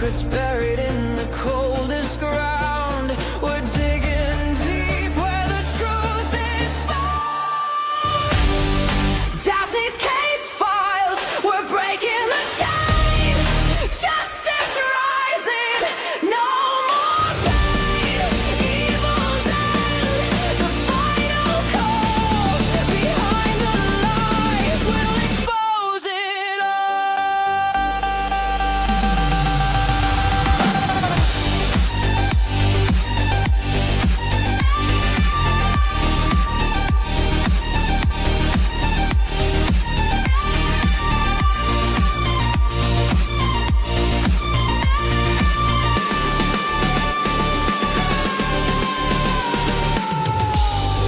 secrets buried in the coldest ground. We're digging deep where the truth is found. Daphne's case files, we're breaking the chain. Justice rising, no more pain. Evil's end, the final call. Behind the lies, we'll expose it all.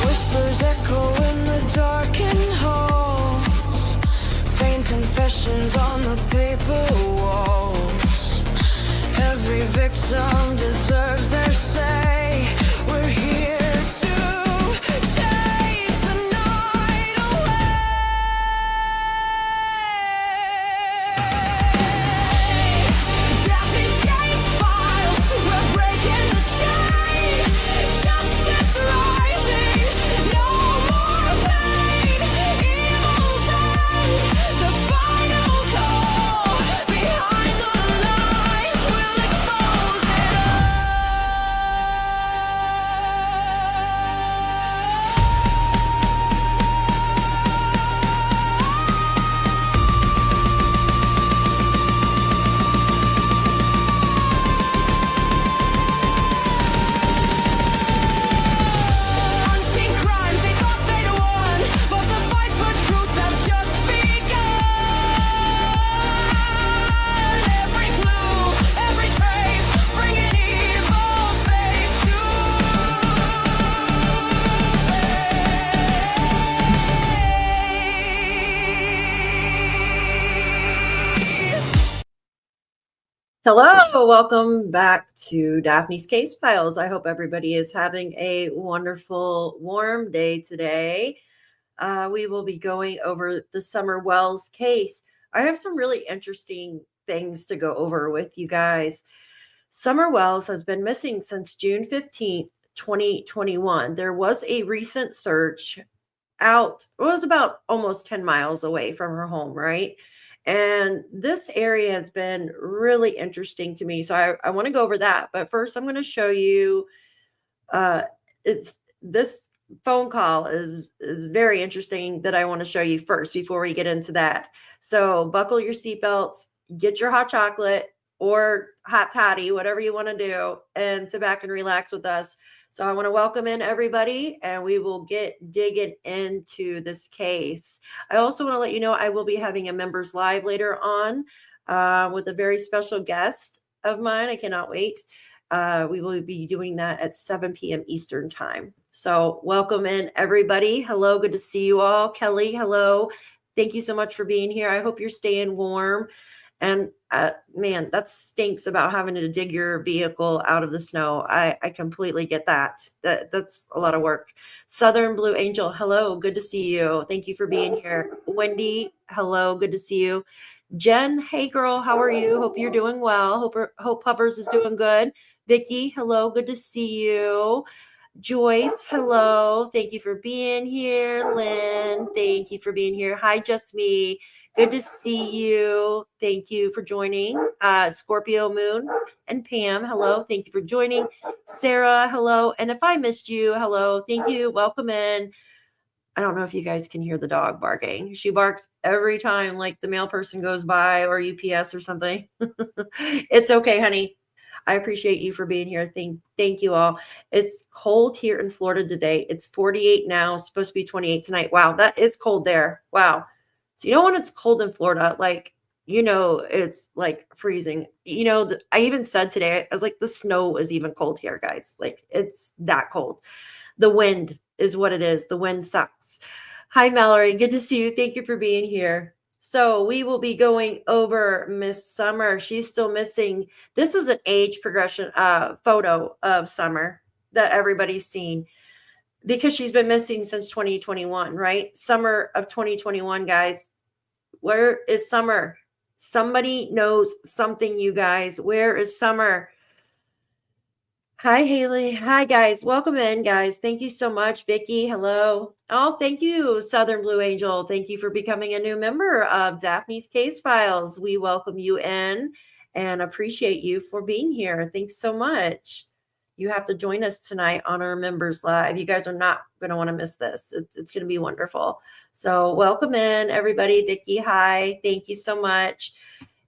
Whispers echo in the darkened halls. Faint confessions on the paper walls. Every victim deserves their say. We're here to chase the night away. Daphne's case files, we're breaking the chain. Justice rising, no more pain. Evil's end, the final call. Behind the lies, we'll expose it Unseen crimes, they thought they'd won, but the fight for truth has just begun. Every clue, every trace, bringing evil face to face. Hello, welcome back to Daphne's Case Files. I hope everybody is having a wonderful, warm day today. We will be going over the Summer Wells case. I have some really interesting things to go over with you guys. Summer Wells has been missing since June 15th, 2021. There was a recent search out, it was about almost 10 miles away from her home, right? And this area has been really interesting to me. So I want to go over that. But first, I'm going to show you it's this phone call is very interesting that I want to show you first before we get into that. So buckle your seatbelts, get your hot chocolate or hot toddy, whatever you want to do, and sit back and relax with us. So I want to welcome in everybody, and we will get digging into this case. I also want to let you know I will be having a members live later on with a very special guest of mine. I cannot wait. We will be doing that at 7 p.m. Eastern time. So welcome in everybody. Hello, good to see you all. Kelly, hello. Thank you so much for being here. I hope you're staying warm. And man, that stinks about having to dig your vehicle out of the snow. I completely get that. That's a lot of work. Southern Blue Angel, hello. Good to see you. Thank you for being here. Wendy, hello. Good to see you. Jen, hey girl, how are you? Hope you're doing well. Hope Puppers is doing good. Vicky, hello. Good to see you. Joyce, hello. Thank you for being here. Lynn, thank you for being here. Hi, Just Me. Good to see you. Thank you for joining. Scorpio Moon and Pam, hello. Thank you for joining. Sarah, hello. And if I missed you, hello. Thank you. Welcome in. I don't know if you guys can hear the dog barking. She barks every time like the mail person goes by or UPS or something. It's okay, honey. I appreciate you for being here. Thank you all. It's cold here in Florida today. It's 48 now. It's supposed to be 28 tonight. Wow, that is cold there. Wow. So you know when it's cold in Florida, like, you know, it's like freezing. You know, I even said today, I was like, the snow is even cold here, guys. Like, it's that cold. The wind is what it is. The wind sucks. Hi, Mallory. Good to see you. Thank you for being here. So we will be going over Miss Summer. She's still missing. This is an age progression photo of Summer that everybody's seen because she's been missing since 2021, right? Summer of 2021, guys. Where is Summer? Somebody knows something, you guys. Where is Summer? Hi, Haley. Hi, guys. Welcome in, guys. Thank you so much. Vicky, hello. Oh, thank you, Southern Blue Angel. Thank you for becoming a new member of Daphne's Case Files. We welcome you in and appreciate you for being here. Thanks so much. You have to join us tonight on our members live. You guys are not going to want to miss this. It's going to be wonderful. So welcome in, everybody. Vicky, hi. Thank you so much.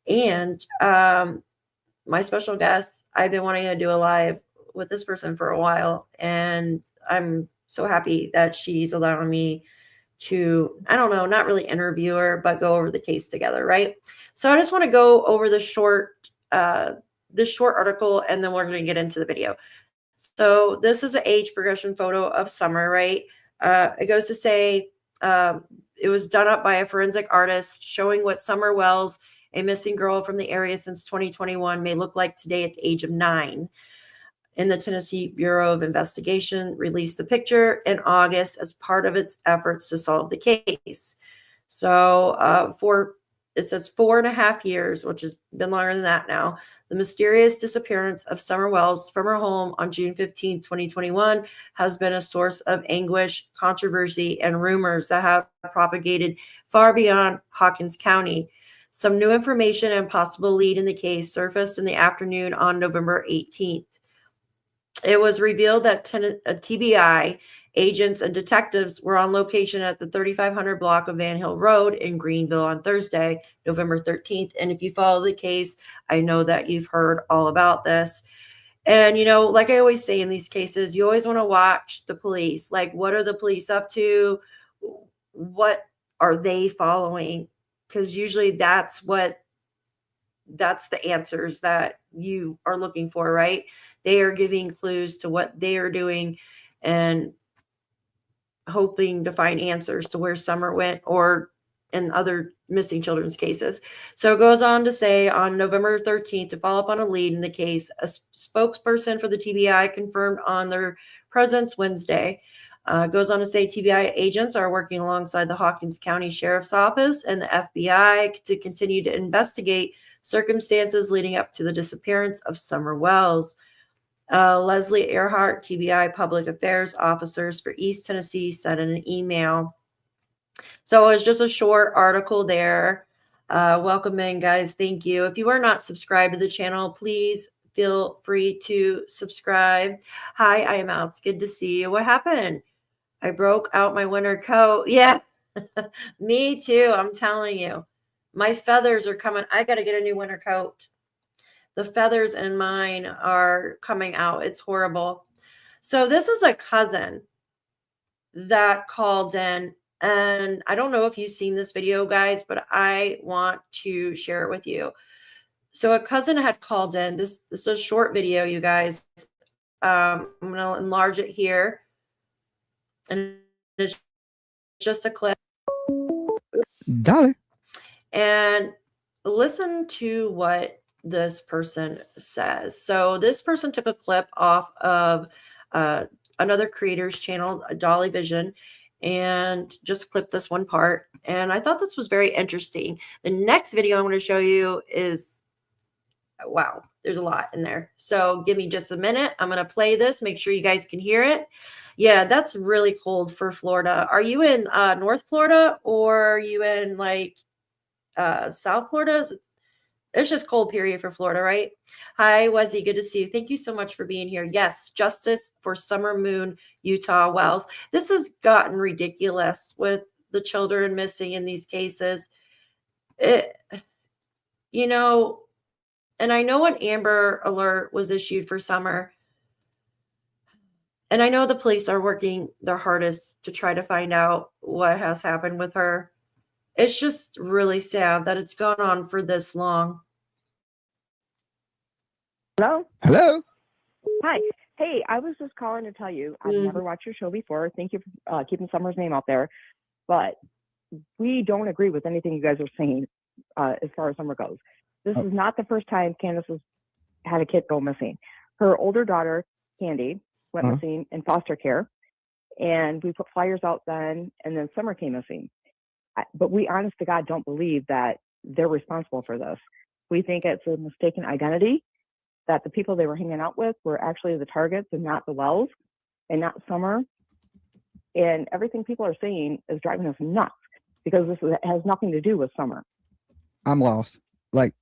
And my special guest, I've been wanting to do a live with this person for a while, and I'm so happy that she's allowing me to, I don't know, not really interview her, but go over the case together, right? So I just want to go over the short article, and then we're going to get into the video. So this is an age progression photo of Summer, right? It goes to say it was done up by a forensic artist showing what Summer Wells, a missing girl from the area since 2021, may look like today at the age of 9. And the Tennessee Bureau of Investigation released the picture in August as part of its efforts to solve the case. So it says 4.5 years, which has been longer than that now. The mysterious disappearance of Summer Wells from her home on June 15, 2021 has been a source of anguish, controversy, and rumors that have propagated far beyond Hawkins County. Some new information and possible lead in the case surfaced in the afternoon on November 18th. It was revealed that TBI agents and detectives were on location at the 3500 block of Van Hill Road in Greenville on Thursday, November 13th. And if you follow the case, I know that you've heard all about this. And, like I always say in these cases, you always want to watch the police. Like, what are the police up to? What are they following? Because usually that's the answers that you are looking for, right? They are giving clues to what they are doing and hoping to find answers to where Summer went, or in other missing children's cases. So it goes on to say on November 13th, to follow up on a lead in the case, a spokesperson for the TBI confirmed on their presence Wednesday. Goes on to say TBI agents are working alongside the Hawkins County Sheriff's Office and the FBI to continue to investigate circumstances leading up to the disappearance of Summer Wells. Leslie Earhart, TBI Public Affairs Officers for East Tennessee, said in an email. So it was just a short article there. Welcome in, guys. Thank you. If you are not subscribed to the channel, please feel free to subscribe. Hi, I am Alex. Good to see you. What happened? I broke out my winter coat. Yeah, me too. I'm telling you. My feathers are coming. I got to get a new winter coat. The feathers in mine are coming out. It's horrible. So this is a cousin that called in, and I don't know if you've seen this video, guys, but I want to share it with you. So a cousin had called in. This is a short video, you guys. I'm going to enlarge it here. And it's just a clip. Got it. And listen to what this person says. So this person took a clip off of another creator's channel, Dolly Vision, and just clipped this one part. And I thought this was very interesting. The next video I'm going to show you is, wow, there's a lot in there. So give me just a minute. I'm going to play this. Make sure you guys can hear it. Yeah, that's really cold for Florida. Are you in North Florida, or are you in like South Florida? It's just cold period for Florida, right? Hi, Wezzy. Good to see you. Thank you so much for being here. Yes, justice for Summer Moon, Utah Wells. This has gotten ridiculous with the children missing in these cases. And I know an Amber Alert was issued for Summer. And I know the police are working their hardest to try to find out what has happened with her. It's just really sad that it's gone on for this long. Hello? Hello. Hi. Hey, I was just calling to tell you, I've never watched your show before. Thank you for keeping Summer's name out there. But we don't agree with anything you guys are saying as far as Summer goes. This is not the first time Candace has had a kid go missing. Her older daughter, Candy, went missing in foster care. And we put flyers out then, and then Summer came missing. But we, honest to God, don't believe that they're responsible for this. We think it's a mistaken identity, that the people they were hanging out with were actually the targets and not the Wells and not Summer. And everything people are saying is driving us nuts because has nothing to do with Summer. I'm lost. Like,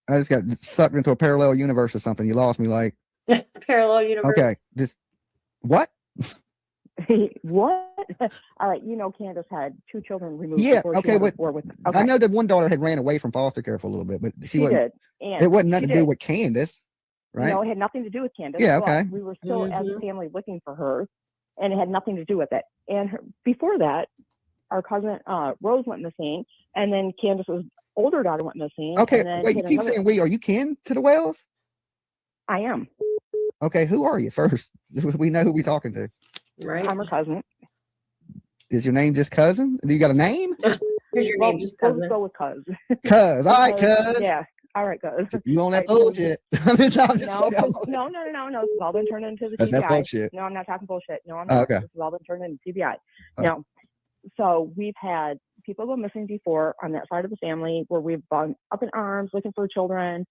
I just got sucked into a parallel universe or something. You lost me. Like, Parallel universe. okay, this what? What? All right, Candace had 2 children removed. Yeah, before okay, she but with. I know that one daughter had ran away from foster care for a little bit, but She did. And it wasn't nothing to do with Candace, right? No, it had nothing to do with Candace. Yeah, but okay. We were still as a family looking for her, and it had nothing to do with it. And before that, our cousin Rose went missing, and then Candace's older daughter went missing. Okay, and then wait, you keep saying we. Are you kin to the Wells? I am. Okay, who are you first? We know who we're talking to. Right. I'm her cousin. Is your name just cousin? Do you got a name? Here's your name, just cousin. Let's go with cuz. Cuz. All right, cuz. Yeah. All right, cuz. You on that All right, bullshit? No, this has all been turned into the That's TBI. not bullshit. No, I'm not talking bullshit. No, I'm Oh, not. okay. This has all been turned into TBI. Oh. No. So we've had people go missing before on that side of the family where we've gone up in arms looking for children,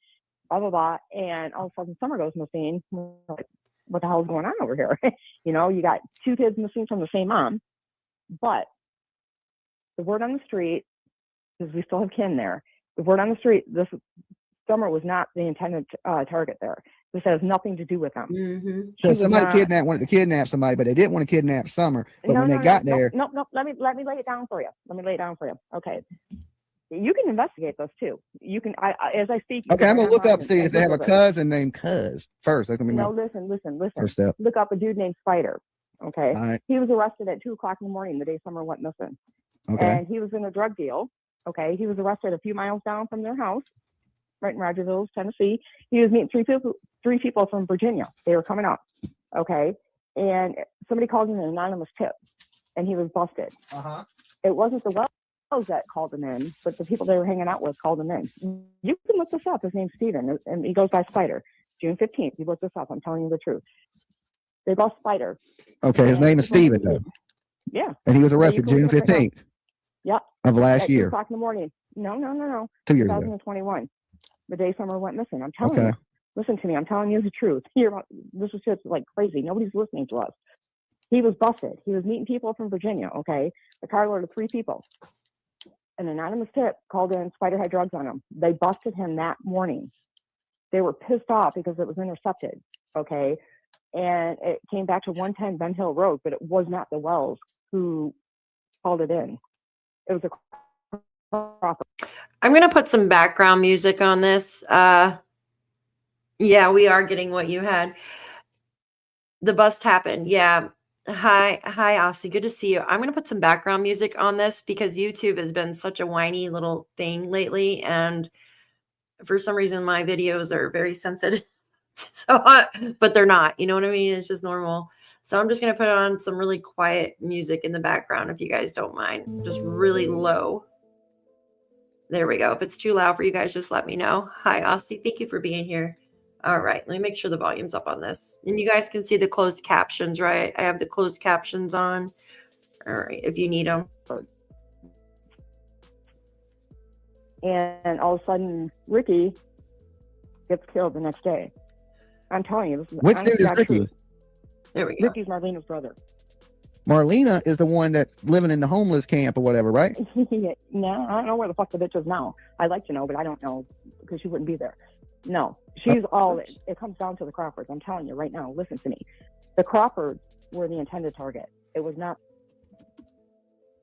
blah, blah, blah. And all of a sudden Summer goes missing. We're like, what the hell is going on over here? You got 2 kids missing from the same mom. But the word on the street, because we still have kin there, the word on the street, this Summer was not the intended target there. This has nothing to do with them. Mm-hmm. So somebody wanted to kidnap somebody, but they didn't want to kidnap Summer. But when they got there, no. Let me lay it down for you. Okay. You can investigate those too. You can. As I speak. Okay, I'm gonna look up see if they have a cousin named Cuz first. That's gonna be listen. first step. Look up a dude named Spider. Okay. All right. He was arrested at 2:00 in the morning the day Summer went missing. Okay. And he was in a drug deal. Okay. He was arrested a few miles down from their house, right in Rogersville, Tennessee. He was meeting three people from Virginia. They were coming up. Okay. And somebody called him an anonymous tip, and he was busted. Uh-huh. It wasn't the Wells that called him in, but the people they were hanging out with called him in. You can look this up. His name's Steven, and he goes by Spider. June 15th. You look this up. I'm telling you the truth. They bust Spider. Okay, his name is Steven, though. Yeah. And he was arrested June 15th. Yep. Of last year. 2:00 in the morning. No. 2 years ago. 2021. The day Summer went missing. I'm telling you. Okay. Listen to me. I'm telling you the truth. This is just like crazy. Nobody's listening to us. He was busted. He was meeting people from Virginia. Okay. A carload of 3 people. An anonymous tip called in. Spider had drugs on him. They busted him that morning. They were pissed off because it was intercepted. Okay. And it came back to 110 Ben Hill Road, but it was not the Wells who called it in. It was a proper. I'm going to put some background music on this. Yeah, we are getting what you had. The bust happened. Yeah. Hi, Aussie. Good to see you. I'm going to put some background music on this because YouTube has been such a whiny little thing lately. And for some reason, my videos are very sensitive. But they're not. You know what I mean? It's just normal. So I'm just going to put on some really quiet music in the background if you guys don't mind. Just really low. There we go. If it's too loud for you guys, just let me know. Hi, Aussie. Thank you for being here. All right. Let me make sure the volume's up on this. And you guys can see the closed captions, right? I have the closed captions on. All right. If you need them. And all of a sudden, Ricky gets killed the next day. I'm telling you. This is Which dude is Ricky? Truth. There we go. Ricky's Marlena's brother. Marlena is the one that's living in the homeless camp or whatever, right? No, I don't know where the fuck the bitch is now. I'd like to know, but I don't know because she wouldn't be there. No, she's all, it comes down to the Crawfords. I'm telling you right now, listen to me. The Crawfords were the intended target. It was not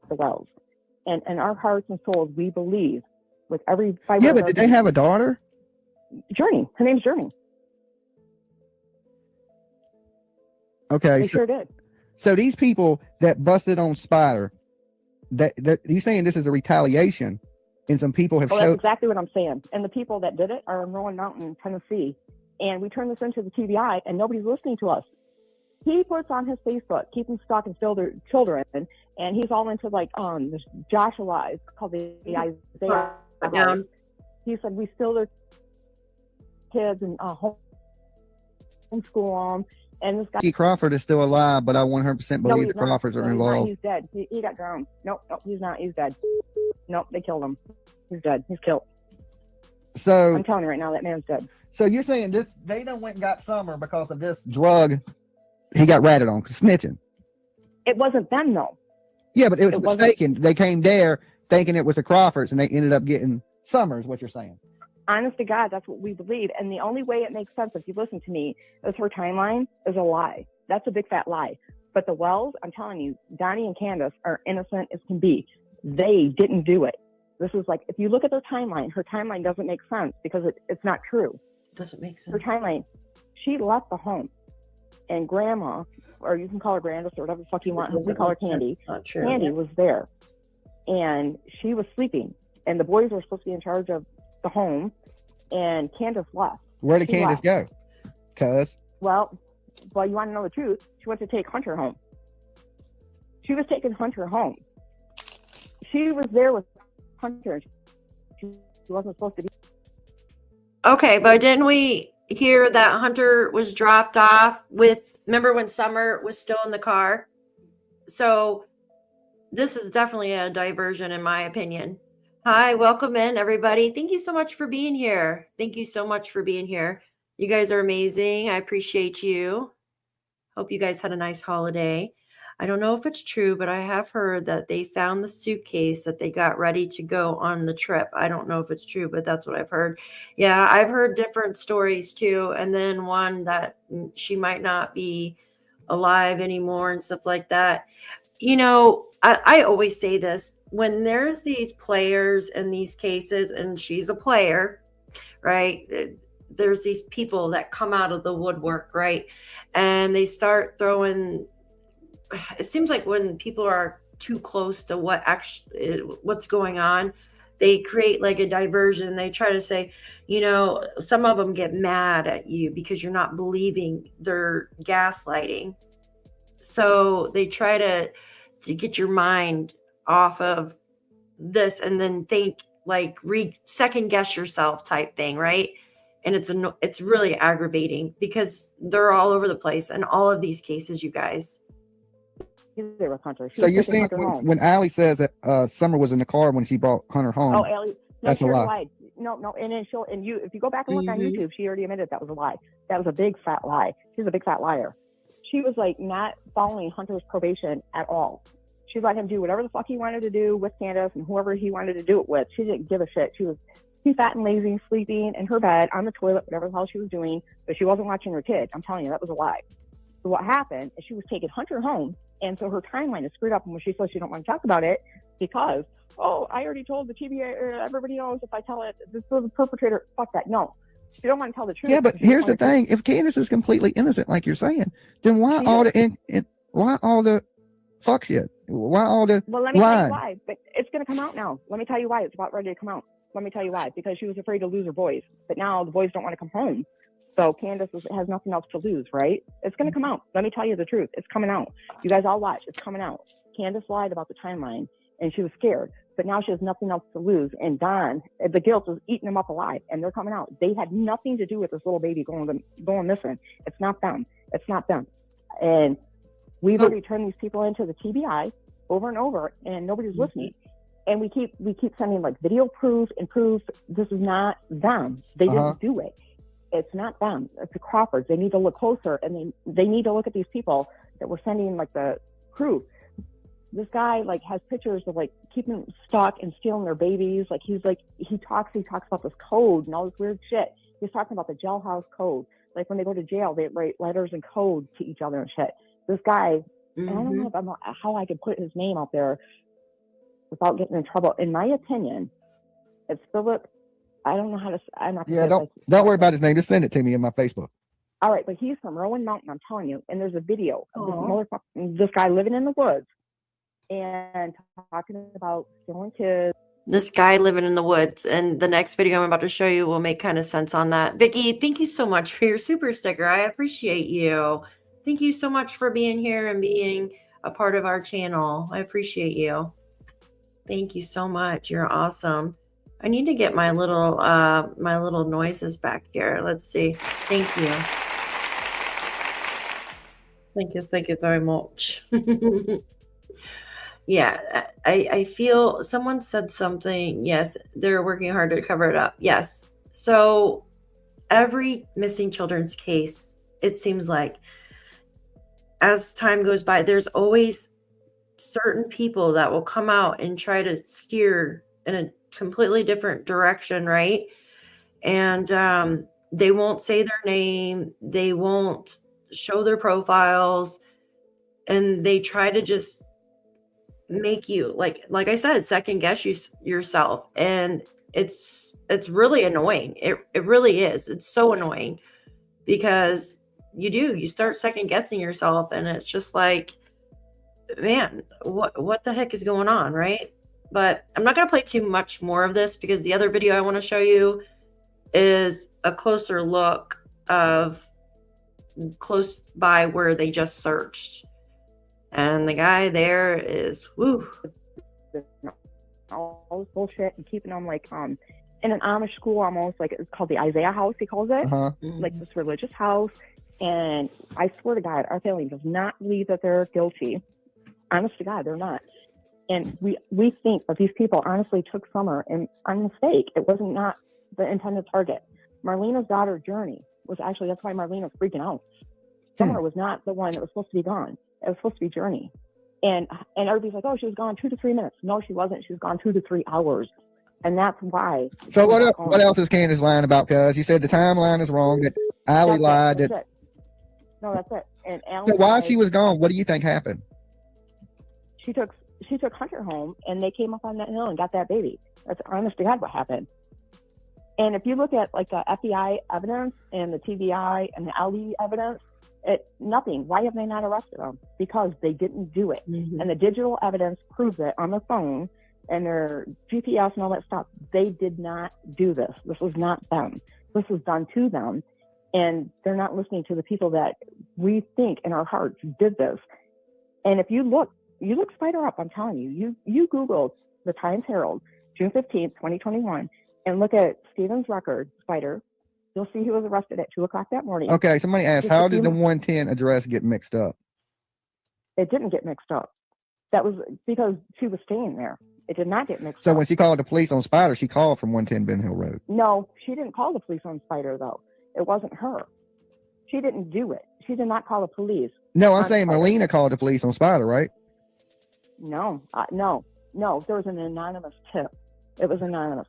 the Wells. And in our hearts and souls, we believe with every fiber. Yeah, but did they have a daughter? Journey. Her name's Journey. Okay. They sure did. So these people that busted on Spider, that you saying this is a retaliation, and some people have That's showed exactly what I'm saying. And the people that did it are in Rowan Mountain, Tennessee. And we turned this into the TBI, and nobody's listening to us. He puts on his Facebook, keeping stock and children, and he's all into like this Joshua lies called the Isaiah. Down. He said we steal their kids and homeschool them. And this guy, Ricky Crawford is still alive, but I 100% believe the Crawfords are involved. He's dead. He got drowned. Nope, he's not. He's dead. Nope, they killed him. He's dead. He's killed. So I'm telling you right now, that man's dead. so you're saying this? They done went and got Summer because of this drug he got ratted on, snitching. It wasn't them though. Yeah, but it was It wasn't- mistaken. They came there thinking it was the Crawfords, and they ended up getting Summer. Is what you're saying? Honest to God, that's what we believe. And the only way it makes sense, if you listen to me, is her timeline is a lie. That's a big fat lie. But the Wells, I'm telling you, Donnie and Candace are innocent as can be. They didn't do it. This is like, if you look at their timeline, her timeline doesn't make sense because it's not true. Doesn't make sense. Her timeline, she left the home, and Grandma, or you can call her Grandis or whatever the fuck you want, we call her Candy. Not true. Candy was there, and she was sleeping, and the boys were supposed to be in charge of the home, and Candace left. Where did She Candace left. go? Cuz Well, you want to know the truth? She went to take Hunter home. She was taking Hunter home. She was there with Hunter. She wasn't supposed to be. Okay, but didn't we hear that Hunter was dropped off with, remember when Summer was still in the car? So this is definitely a diversion in my opinion. Hi, welcome in everybody. Thank you so much for being here. Thank you so much for being here. You guys are amazing. I appreciate you. Hope you guys had a nice holiday. I don't know if it's true, but I have heard that they found the suitcase that they got ready to go on the trip. I don't know if it's true, but that's what I've heard. Yeah, I've heard different stories too. And then one that she might not be alive anymore and stuff like that. You know, I always say this, when there's these players in these cases, and she's a player, right? There's these people that come out of the woodwork, right? And they start throwing, it seems like when people are too close to what's going on, they create like a diversion. They try to say, you know, some of them get mad at you because you're not believing their gaslighting. So they try to get your mind off of this and then think like second guess yourself type thing, right? And it's really aggravating because they're all over the place in all of these cases, you guys. He's there with Hunter. She so was you're taking saying Hunter home. when Allie says that Summer was in the car when she brought Hunter home? Oh, Allie, no, That's a she already lie. lied. No, and then if you go back and look on Mhm. YouTube, she already admitted that was a lie. That was a big fat lie. She's a big fat liar. She was like not following Hunter's probation at all. She let him do whatever the fuck he wanted to do with Candace and whoever he wanted to do it with. She didn't give a shit. She was too fat and lazy, sleeping in her bed, on the toilet, whatever the hell she was doing, but she wasn't watching her kid. I'm telling you, that was a lie. So what happened is she was taking Hunter home, and so her timeline is screwed up, and when she says she don't want to talk about it because, oh, I already told the TBA, everybody knows if I tell it, this was the perpetrator. Fuck that. No. She don't want to tell the truth. Yeah, but She here's the doesn't want thing: if Candace is completely innocent, like you're saying, then why She all is. why all the fuck shit? Why all the Well, let me tell lying? you why. But it's going to come out now. Let me tell you why. It's about ready to come out. Let me tell you why. Because she was afraid to lose her boys. But now the boys don't want to come home. So Candace has nothing else to lose, right? It's going to come out. Let me tell you the truth. It's coming out. You guys all watch. It's coming out. Candace lied about the timeline, and she was scared. But now she has nothing else to lose. And Don, the guilt is eating them up alive. And they're coming out. They had nothing to do with this little baby going missing. It's not them. It's not them. And we've already turned these people into the TBI over and over, and nobody's listening. And we keep sending like video proof and proof. This is not them. They didn't do it. It's not them. It's the Crawfords. They need to look closer, and they need to look at these people that we're sending like the proof. This guy like has pictures of like keeping stock and stealing their babies. Like he talks about this code and all this weird shit. He's talking about the jailhouse code. Like when they go to jail, they write letters and code to each other and shit. This guy, and I don't know how I can put his name out there without getting in trouble. In my opinion, it's Philip. I don't know how to. I'm not. Yeah, don't worry about his name. Just send it to me in my Facebook. All right, but he's from Rowan Mountain. I'm telling you, and there's a video of this guy living in the woods and talking about stealing kids. This guy living in the woods, and the next video I'm about to show you will make kind of sense on that. Vicky, thank you so much for your super sticker. I appreciate you. Thank you so much for being here and being a part of our channel. I appreciate you. Thank you so much. You're awesome. I need to get my little noises back here. Let's see. Thank you. Thank you very much. Yeah, I feel someone said something. Yes, they're working hard to cover it up. Yes, So every missing children's case, it seems like, as time goes by, there's always certain people that will come out and try to steer in a completely different direction, right? And they won't say their name, they won't show their profiles, and they try to just make you, like I said, second guess yourself. And it's really annoying. It really is. It's so annoying, because you start second guessing yourself, and it's just like, man, what the heck is going on, right? But I'm not going to play too much more of this, because the other video I want to show you is a closer look of close by where they just searched. And the guy there is, woo. All this bullshit and keeping them like in an Amish school, almost like it's called the Isaiah House, he calls it, like this religious house. And I swear to God, our family does not believe that they're guilty. Honest to God, they're not. And we think that these people honestly took Summer and on mistake. It wasn't not the intended target. Marlena's daughter, Journey, was actually, that's why Marlena was freaking out. Summer was not the one that was supposed to be gone. It was supposed to be Journey. And everybody's like, oh, she was gone 2 to 3 minutes. No, she wasn't. She was gone 2 to 3 hours. And that's why. So what else is Candace lying about? Because you said the timeline is wrong, that Allie lied. No, that's it. And Allie So while she was gone, what do you think happened? She took Hunter home, and they came up on that hill and got that baby. That's honest to God what happened. And if you look at like the FBI evidence and the TBI and the LE evidence, nothing. Why have they not arrested them? Because they didn't do it. And the digital evidence proves it on the phone and their GPS and all that stuff. They did not do this. This was not them. This was done to them. And they're not listening to the people that we think in our hearts did this. And if you look Spider up, I'm telling you, you Google the Times Herald, June 15th, 2021, and look at Stephen's record, Spider. You'll see he was arrested at 2 o'clock that morning. Okay, somebody asked, how did the 110 address get mixed up? It didn't get mixed up. That was because she was staying there. It did not get mixed up. So when she called the police on Spider, she called from 110 Ben Hill Road. No, she didn't call the police on Spider, though. It wasn't her. She didn't do it. She did not call the police. No, I'm saying Marlena called the police on Spider, right? No. There was an anonymous tip. It was anonymous.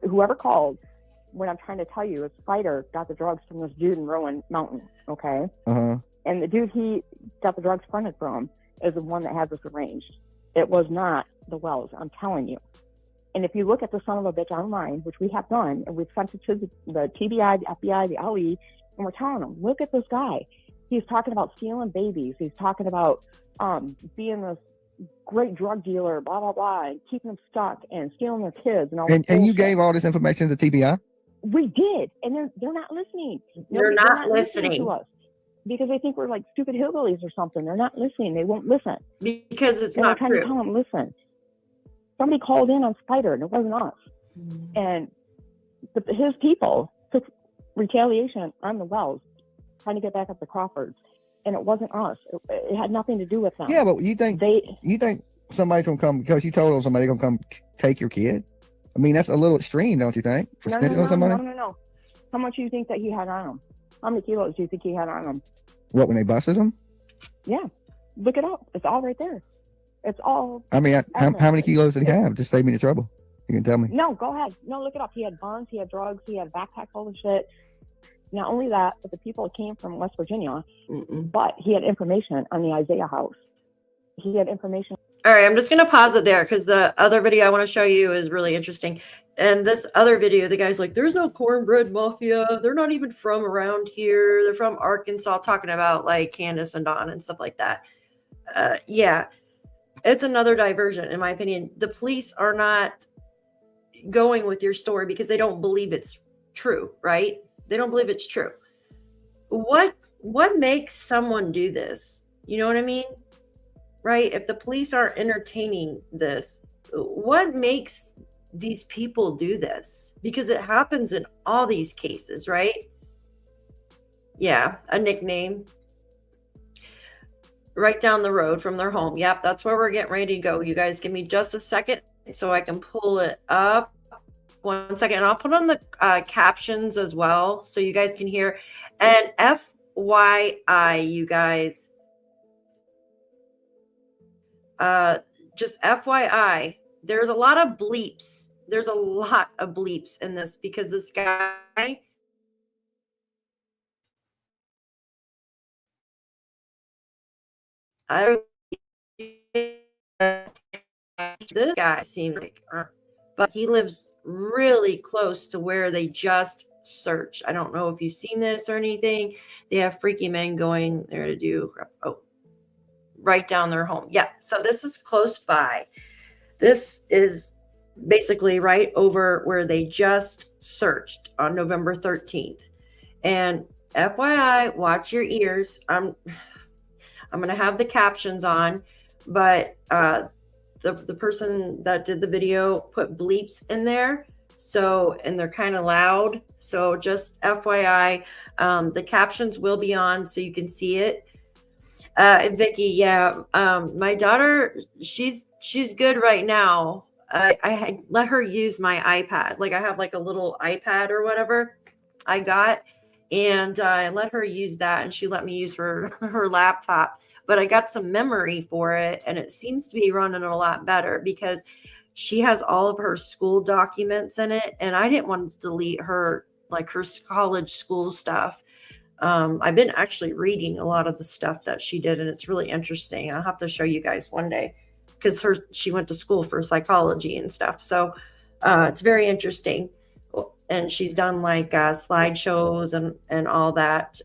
Whoever called, what I'm trying to tell you is Spider got the drugs from this dude in Rowan Mountain, okay? And the dude he got the drugs fronted from is the one that has this arranged. It was not the Wells, I'm telling you. And if you look at the son of a bitch online, which we have done, and we've sent it to the TBI, the FBI, the LE, and we're telling them, look at this guy. He's talking about stealing babies. He's talking about being this great drug dealer, blah, blah, blah, and keeping them stuck and stealing their kids and all that. And you gave all this information to TBI? We did, and they're not listening. They're not listening to us because they think we're like stupid hillbillies or something. They're not listening. They won't listen because it's and not we're trying true. to tell them, listen. Somebody called in on Spider, and it wasn't us. And his people took retaliation on the Wells, trying to get back at the Crawfords, and it wasn't us. It had nothing to do with them. Yeah, but you think somebody's gonna come because you told them somebody's gonna come take your kid? I mean, that's a little extreme, don't you think? For snitching on somebody? No. How much do you think that he had on him? How many kilos do you think he had on him? What, when they busted him? Yeah. Look it up. It's all right there. It's all. I mean, how many kilos did he have? Just save me the trouble. You can tell me. No, go ahead. No, look it up. He had guns, he had drugs, he had a backpack full of shit. Not only that, but the people came from West Virginia, but he had information on the Isaiah house. He had information. All right, I'm just going to pause it there because the other video I want to show you is really interesting. And this other video, the guy's like, there's no cornbread mafia. They're not even from around here. They're from Arkansas, talking about like Candace and Dawn and stuff like that. Yeah, it's another diversion, in my opinion. The police are not going with your story because they don't believe it's true, right? They don't believe it's true. What makes someone do this? You know what I mean? Right? If the police aren't entertaining this, what makes these people do this? Because it happens in all these cases, right? Yeah, a nickname. Right down the road from their home. Yep, that's where we're getting ready to go. You guys give me just a second so I can pull it up. 1 second. And I'll put on the captions as well so you guys can hear. And FYI, you guys, just FYI, there's a lot of bleeps. There's a lot of bleeps in this because this guy, this guy seemed like, but he lives really close to where they just searched. I don't know if you've seen this or anything. They have freaky men going there to do, right down their home. Yeah. So this is close by. This is basically right over where they just searched on November 13th. And FYI, watch your ears. I'm going to have the captions on, but the person that did the video put bleeps in there. So, and they're kind of loud. So just FYI, the captions will be on so you can see it. And Vicky, yeah, my daughter, she's good right now. I let her use my iPad. Like I have like a little iPad or whatever I got, and I let her use that, and she let me use her laptop. But I got some memory for it, and it seems to be running a lot better because she has all of her school documents in it, and I didn't want to delete her college school stuff. I've been actually reading a lot of the stuff that she did, and it's really interesting. I'll have to show you guys one day because she went to school for psychology and stuff. So it's very interesting. And she's done like slideshows and all that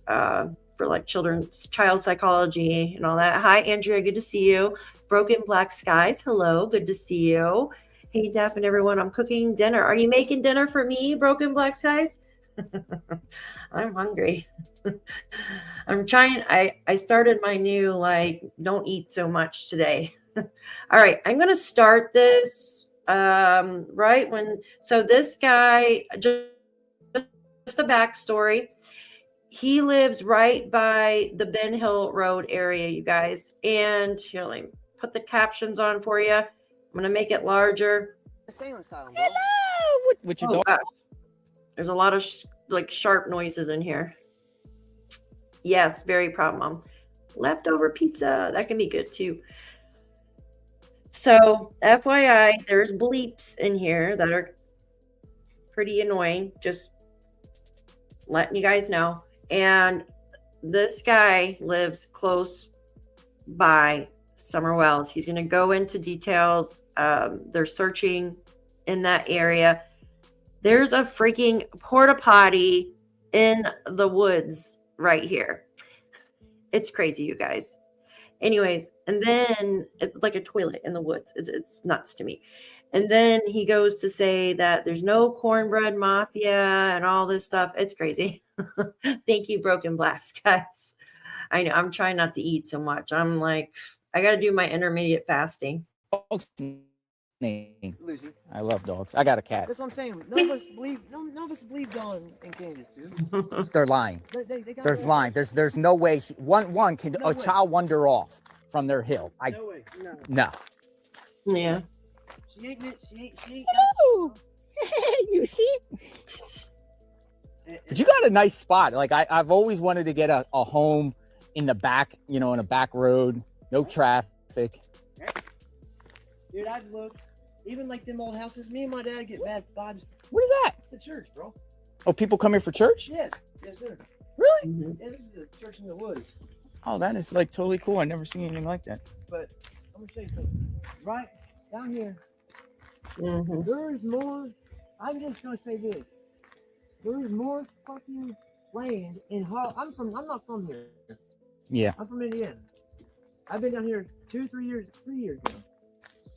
for like child psychology and all that. Hi, Andrea. Good to see you. Broken Black Skies. Hello. Good to see you. Hey, Daph and everyone. I'm cooking dinner. Are you making dinner for me, Broken Black Skies? I'm hungry. I'm trying. I started my new don't eat so much today. All right, I'm gonna start this right when. So this guy, just the backstory. He lives right by the Ben Hill Road area, you guys. And here, let me put the captions on for you. I'm gonna make it larger. Hello. What you doing? Gosh. There's a lot of sharp noises in here. Yes, very proud, Mom. Leftover pizza, that can be good too. So, FYI, there's bleeps in here that are pretty annoying. Just letting you guys know. And this guy lives close by Summer Wells. He's going to go into details. They're searching in that area. There's a freaking porta potty in the woods right here. It's crazy, you guys. Anyways, and then it's like a toilet in the woods. It's nuts to me. And then he goes to say that there's no cornbread mafia and all this stuff. It's crazy. Thank you, Broken Blacks, guys. I know I'm trying not to eat so much. I'm like, I got to do my intermediate fasting. Dog's name. Lucy. I love dogs. I got a cat. That's what I'm saying. None of us believe Dawn and Candace, dude. They're lying. There's lying. There's no way one can No way. child wander off from their hill. No way. No. No. Yeah. She ain't. Hello. You see? But you got a nice spot. Like I've always wanted to get a home in the back, in a back road, no traffic. Dude, I'd look. Even like them old houses, me and my dad get bad vibes. What is that? It's a church, bro. Oh, people come here for church? Yes, sir. Really? Mhm. Yeah, this is the church in the woods. Oh, that is like totally cool. I never seen anything like that. But I'm gonna tell you something. Right down here, Mhm. there's more. I'm just gonna say this. There's more fucking land in Hall. I'm not from here. Yeah. I'm from Indiana. I've been down here 3 years now.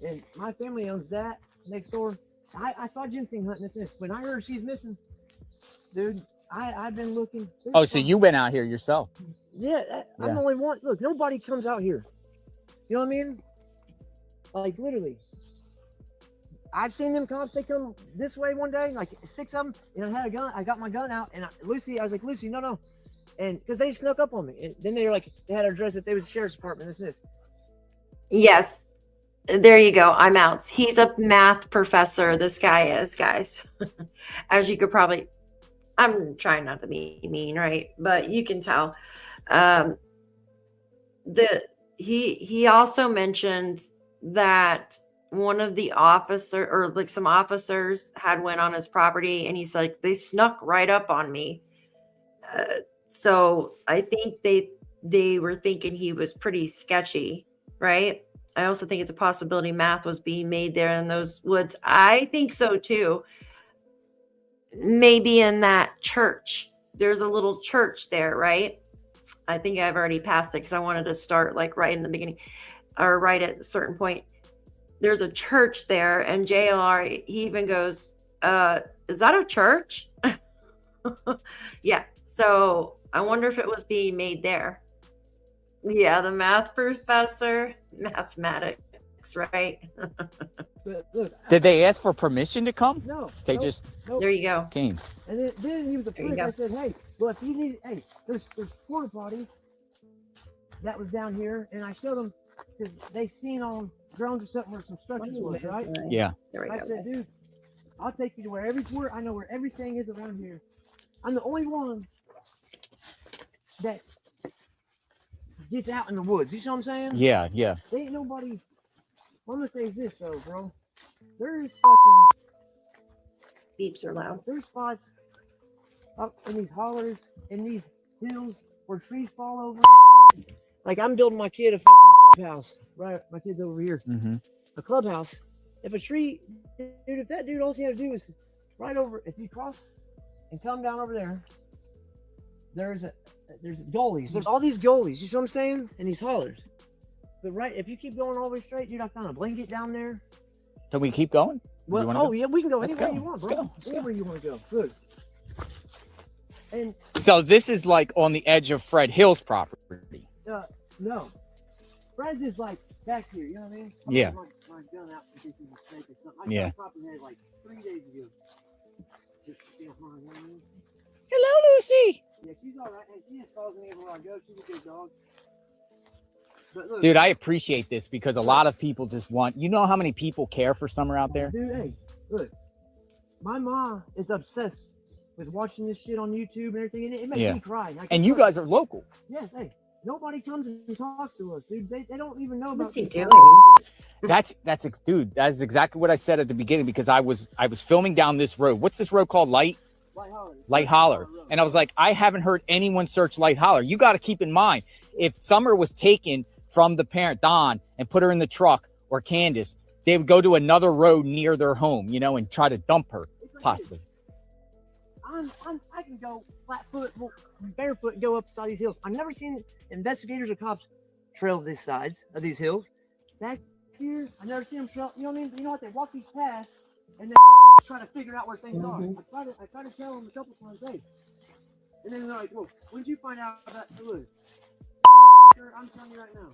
And my family owns that next door. I saw ginseng hunting this. When I heard she's missing, dude, I've been looking. Oh, so you went out here yourself? Yeah, I'm the only one. Look, nobody comes out here. You know what I mean? Like literally. I've seen them cops. They come this way one day, like 6 of them, and I had a gun. I got my gun out, and I was like, Lucy, no, and because they snuck up on me, and then they had our address that they was the sheriff's department. This. Yes. There you go. I'm out. He's a math professor. This guy is, guys. As you could probably, I'm trying not to be mean, right? But you can tell. Um, he also mentioned that one of the officer or like some officers had went on his property, and he's like, they snuck right up on me. So I think they were thinking he was pretty sketchy, right? I also think it's a possibility math was being made there in those woods. I think so too. Maybe in that church. There's a little church there, right? I think I've already passed it because I wanted to start like right in the beginning or right at a certain point. There's a church there, and JLR, he even goes, is that a church? Yeah. So I wonder if it was being made there. Yeah, the math professor, mathematics, right? But look, Did they ask for permission to come? no, They nope, just nope. There you go. came. And then he was a There you prick. go. I said, hey, well, if you need, hey, there's porta potties that was down here, and I showed them because they seen on drones or something where some structures was, right? Yeah. There we I go. said, guys. dude, I'll take you to where I know where everything is around here. I'm the only one that gets out in the woods. You see what I'm saying? Yeah. Yeah. There ain't nobody. What I'm gonna say is this though, bro. There's fucking Beeps are loud. there's spots up in these hollers in these hills where trees fall over. Like I'm building my kid a fucking clubhouse. Right, my kid's over here. Mm-hmm. A clubhouse. If a tree, dude, if that dude all he had to do is right over. If you cross and come down over there, there's gullies. There's all these gullies. You see what I'm saying? And these hollers. But right, if you keep going all the way straight, dude, I found a blanket down there. Can we keep going? Well, wanna oh go? yeah, we can go Let's anywhere go. you want, Let's bro. go. Let's Anywhere you want to go. Good. And So this is like on the edge of Fred Hill's property. no, Fred's is like back here. You know what I mean? Yeah. My gun out in case he's a snake or something. I Yeah. shot Copperhead like 3 days ago. Just to get her, you know what I mean? Hello, Lucy. Yeah, she's all right, and she just follows me everywhere I go. She's a good dog. But look, Dude, I appreciate this because a lot of people just want, you know how many people care for Summer out there? dude, hey, look, my mom is obsessed with watching this shit on YouTube and everything, and it makes Yeah. me cry. I And can you tell- guys are local. yes, hey, nobody comes and talks to us, dude. They don't even know about What's he this doing? Dude, that's exactly what I said at the beginning because I was filming down this road. What's this road called? Light Holler. And I was like, I haven't heard anyone search Light Holler. You got to keep in mind, if Summer was taken from the parent, Don, and put her in the truck, or Candace, they would go to another road near their home, you know, and try to dump her, possibly. I can go flat foot, barefoot, and go up the side of these hills. I've never seen investigators or cops trail these sides of these hills. Back here, I've never seen them trail. You know what I mean? You know what? They walk these paths and then try to figure out where things are. I try to tell them a couple times, hey. And then they're like, well, when did you find out about the wood? I'm telling you right now.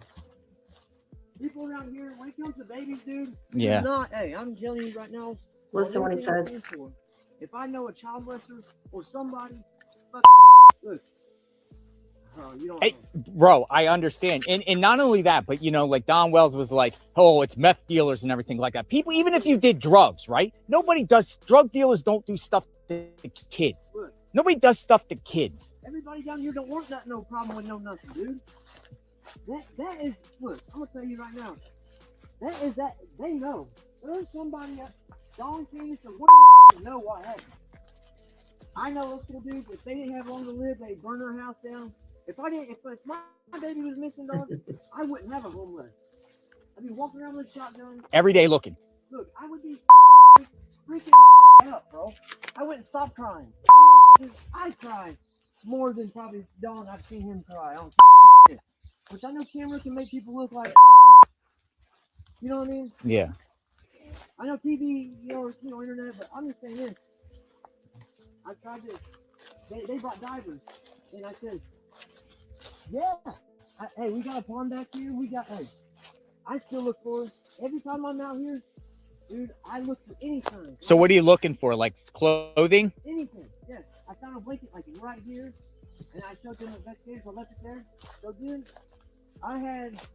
People around here, when it comes to babies, dude, Yeah. it's not, hey, I'm telling you right now. Listen for what he everything I says. stand for, if I know a child molester or somebody, look, oh, you don't Hey, know. bro, I understand. And not only that, but, you know, like Don Wells was like, oh, it's meth dealers and everything like that. People, even if you did drugs, right? Drug dealers don't do stuff to kids. Look, Nobody does stuff to kids. everybody down here don't want that no problem with no nothing, dude. That is, look, I'm gonna tell you right now. That they know. There's somebody at Don Candace or whatever know what happened. I know those little dudes, if they didn't have long to live, they'd burn their house down. If my baby was missing, dog, I wouldn't have a home left. I'd be walking around with a shotgun. Every day looking. Look, I would be freaking the fuck out, bro. I wouldn't stop crying. I cry more than probably Don. I've seen him cry. I don't care. Which I know camera can make people look like, you know what I mean? Yeah. I know TV, you know, internet, but I'm just saying this. I tried to. They brought divers, and I said, yeah. Hey, we got a pond back here. Hey, I still look for it. Every time I'm out here, dude, I look for anything. So what are you looking for? Like clothing? Anything. Yeah. I found a blanket like right here, and I showed them the investigators. I left it there. So, dude,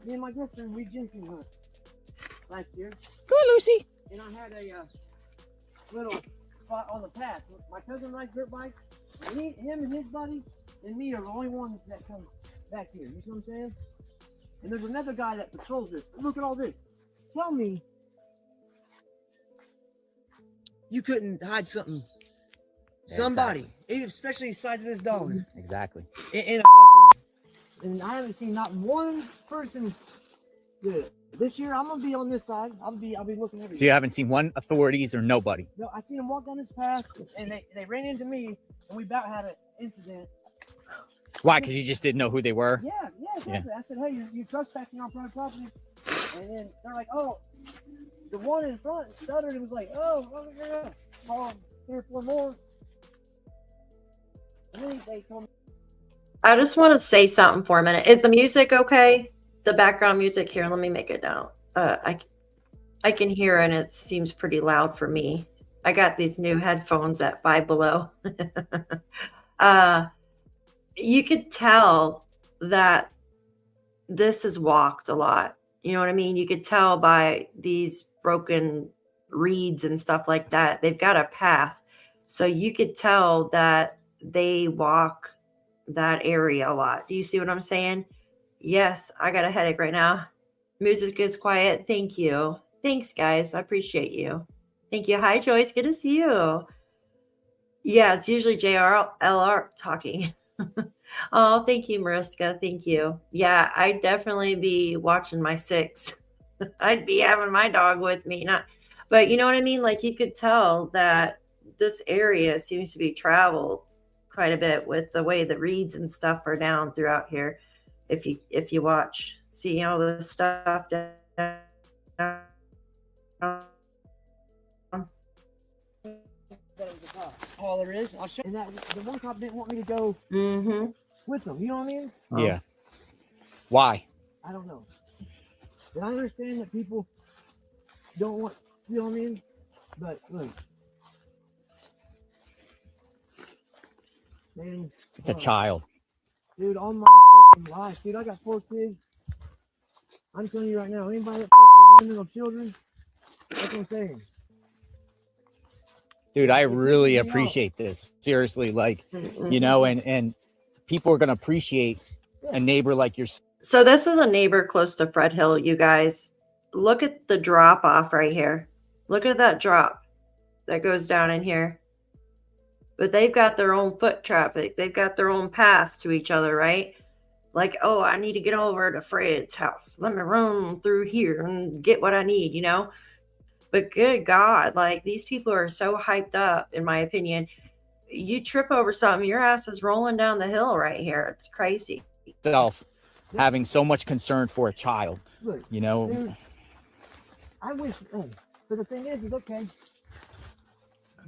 me and my girlfriend, we ginseng hunt. last year, Go ahead, Lucy. and I had a little spot on the path. My cousin rides dirt bike. And him and his buddy and me are the only ones that come back here. You see what I'm saying? And there's another guy that patrols this. Look at all this. Tell me you couldn't hide something. Somebody, especially the size of this dog. Exactly. In a fucking, and I haven't seen not one person do it. This year I'm gonna be on this side. I'll be looking everywhere. So you haven't seen one authorities or nobody? No, I seen them walk down this path and they ran into me and we about had an incident. Why? Because you just didn't know who they were? Yeah, exactly. I said, hey, you're trespassing on private property. And then they're like, oh, the one in front stuttered and was like, oh, yeah. Oh, 3 or 4 more. And then they told me. I just want to say something for a minute. Is the music okay? The background music here. Let me make it down. I can hear and it seems pretty loud for me. I got these new headphones at Five Below. You could tell that this is walked a lot. You know what I mean? You could tell by these broken reeds and stuff like that. They've got a path. So you could tell that they walk that area a lot. Do you see what I'm saying? Yes, I got a headache right now. Music is quiet. Thank you. Thanks, guys. I appreciate you. Thank you. Hi, Joyce. Good to see you. Yeah, it's usually JRLR talking. Oh, thank you, Mariska. Thank you. Yeah, I'd definitely be watching my 6. I'd be having my dog with me. But you know what I mean? Like you could tell that this area seems to be traveled quite a bit with the way the reeds and stuff are down throughout here. If you watch, see all the stuff down. All there is. I'll show you. And that the one cop didn't want me to go with them. You know what I mean? Yeah. Why? I don't know. And I understand that people don't want, you know what I mean? But look, man, It's a child. dude, all my fucking life, dude, I got 4 kids. I'm telling you right now, anybody that fucking women or children, that's what I'm saying. Dude, I really appreciate this. Seriously, like, you know, and people are going to appreciate a neighbor like yourself. So this is a neighbor close to Fred Hill, you guys. Look at the drop off right here. Look at that drop that goes down in here. But they've got their own foot traffic. They've got their own paths to each other, right? Like, oh, I need to get over to Fred's house. Let me run through here and get what I need, you know? But good God, like these people are so hyped up, in my opinion. You trip over something, your ass is rolling down the hill right here. It's crazy. Having so much concern for a child, Look, you know? dude, I wish, but the thing is okay,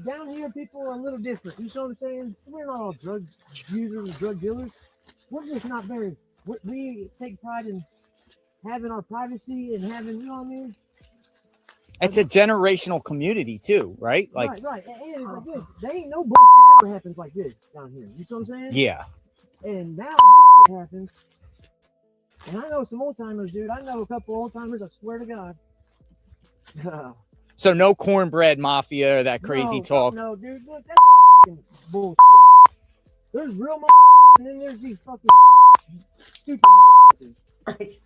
down here people are a little different. You know what I'm saying? We're not all drug users and drug dealers. We're just not very, we take pride in having our privacy and having, you know what I mean? It's a generational community too, right? Like, right. And it's like this. There ain't no bullshit ever happens like this down here. You know what I'm saying? yeah. And now this shit happens. And I know some old timers, dude. I know a couple old timers, I swear to God. So no cornbread mafia or that crazy talk. No, dude. Look, that's all fucking bullshit. There's real motherfuckers, and then there's these fucking stupid motherfuckers.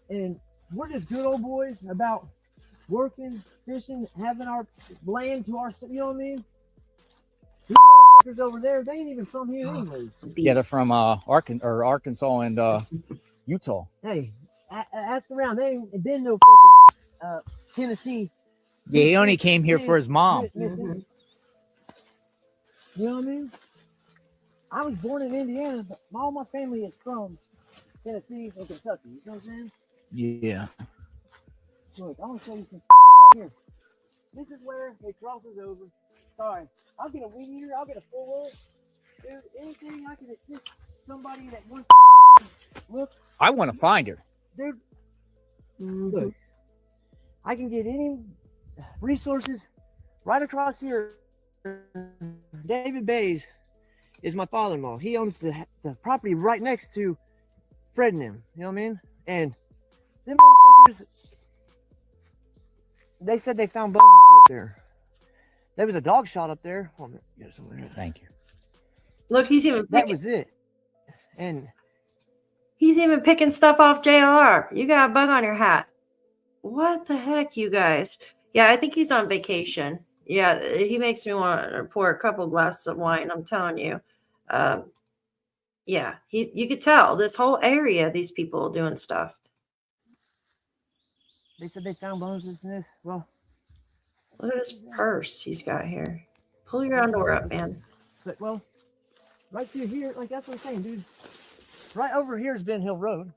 And we're just good old boys about working, fishing, having our land to ourselves. You know what I mean? These motherfuckers over there, they ain't even from here anyway. Yeah, they're from Arkansas and Utah. Hey, ask around. They ain't been no fucking Tennessee. Yeah, he only came here for his mom. You know what I mean? I was born in Indiana, but all my family is from Tennessee and Kentucky. You know what I'm saying? Yeah. Look, I want to show you some shit right here. This is where it crosses over. Sorry, I'll get a weed eater. I'll get a full roll. Dude, anything I can assist somebody that wants to look. I want to find her. Dude, look, I can get any resources right across here. David Bays is my father-in-law. He owns the property right next to Fred and him. You know what I mean? And them motherfuckers, they said they found bones and shit up there. There was a dog shot up there. Hold on, get somewhere here. Thank you. Look, he's even That picking, was it. And he's even picking stuff off JLR. You got a bug on your hat. What the heck, you guys? Yeah, I think he's on vacation. Yeah, he makes me want to pour a couple glasses of wine. I'm telling you. Yeah, you could tell this whole area, these people doing stuff. they said they found bones and this. Well, Look at his purse he's got here. Pull your underwear up, man. but well, right through here, like that's what I'm saying, dude. Right over here is Ben Hill Road.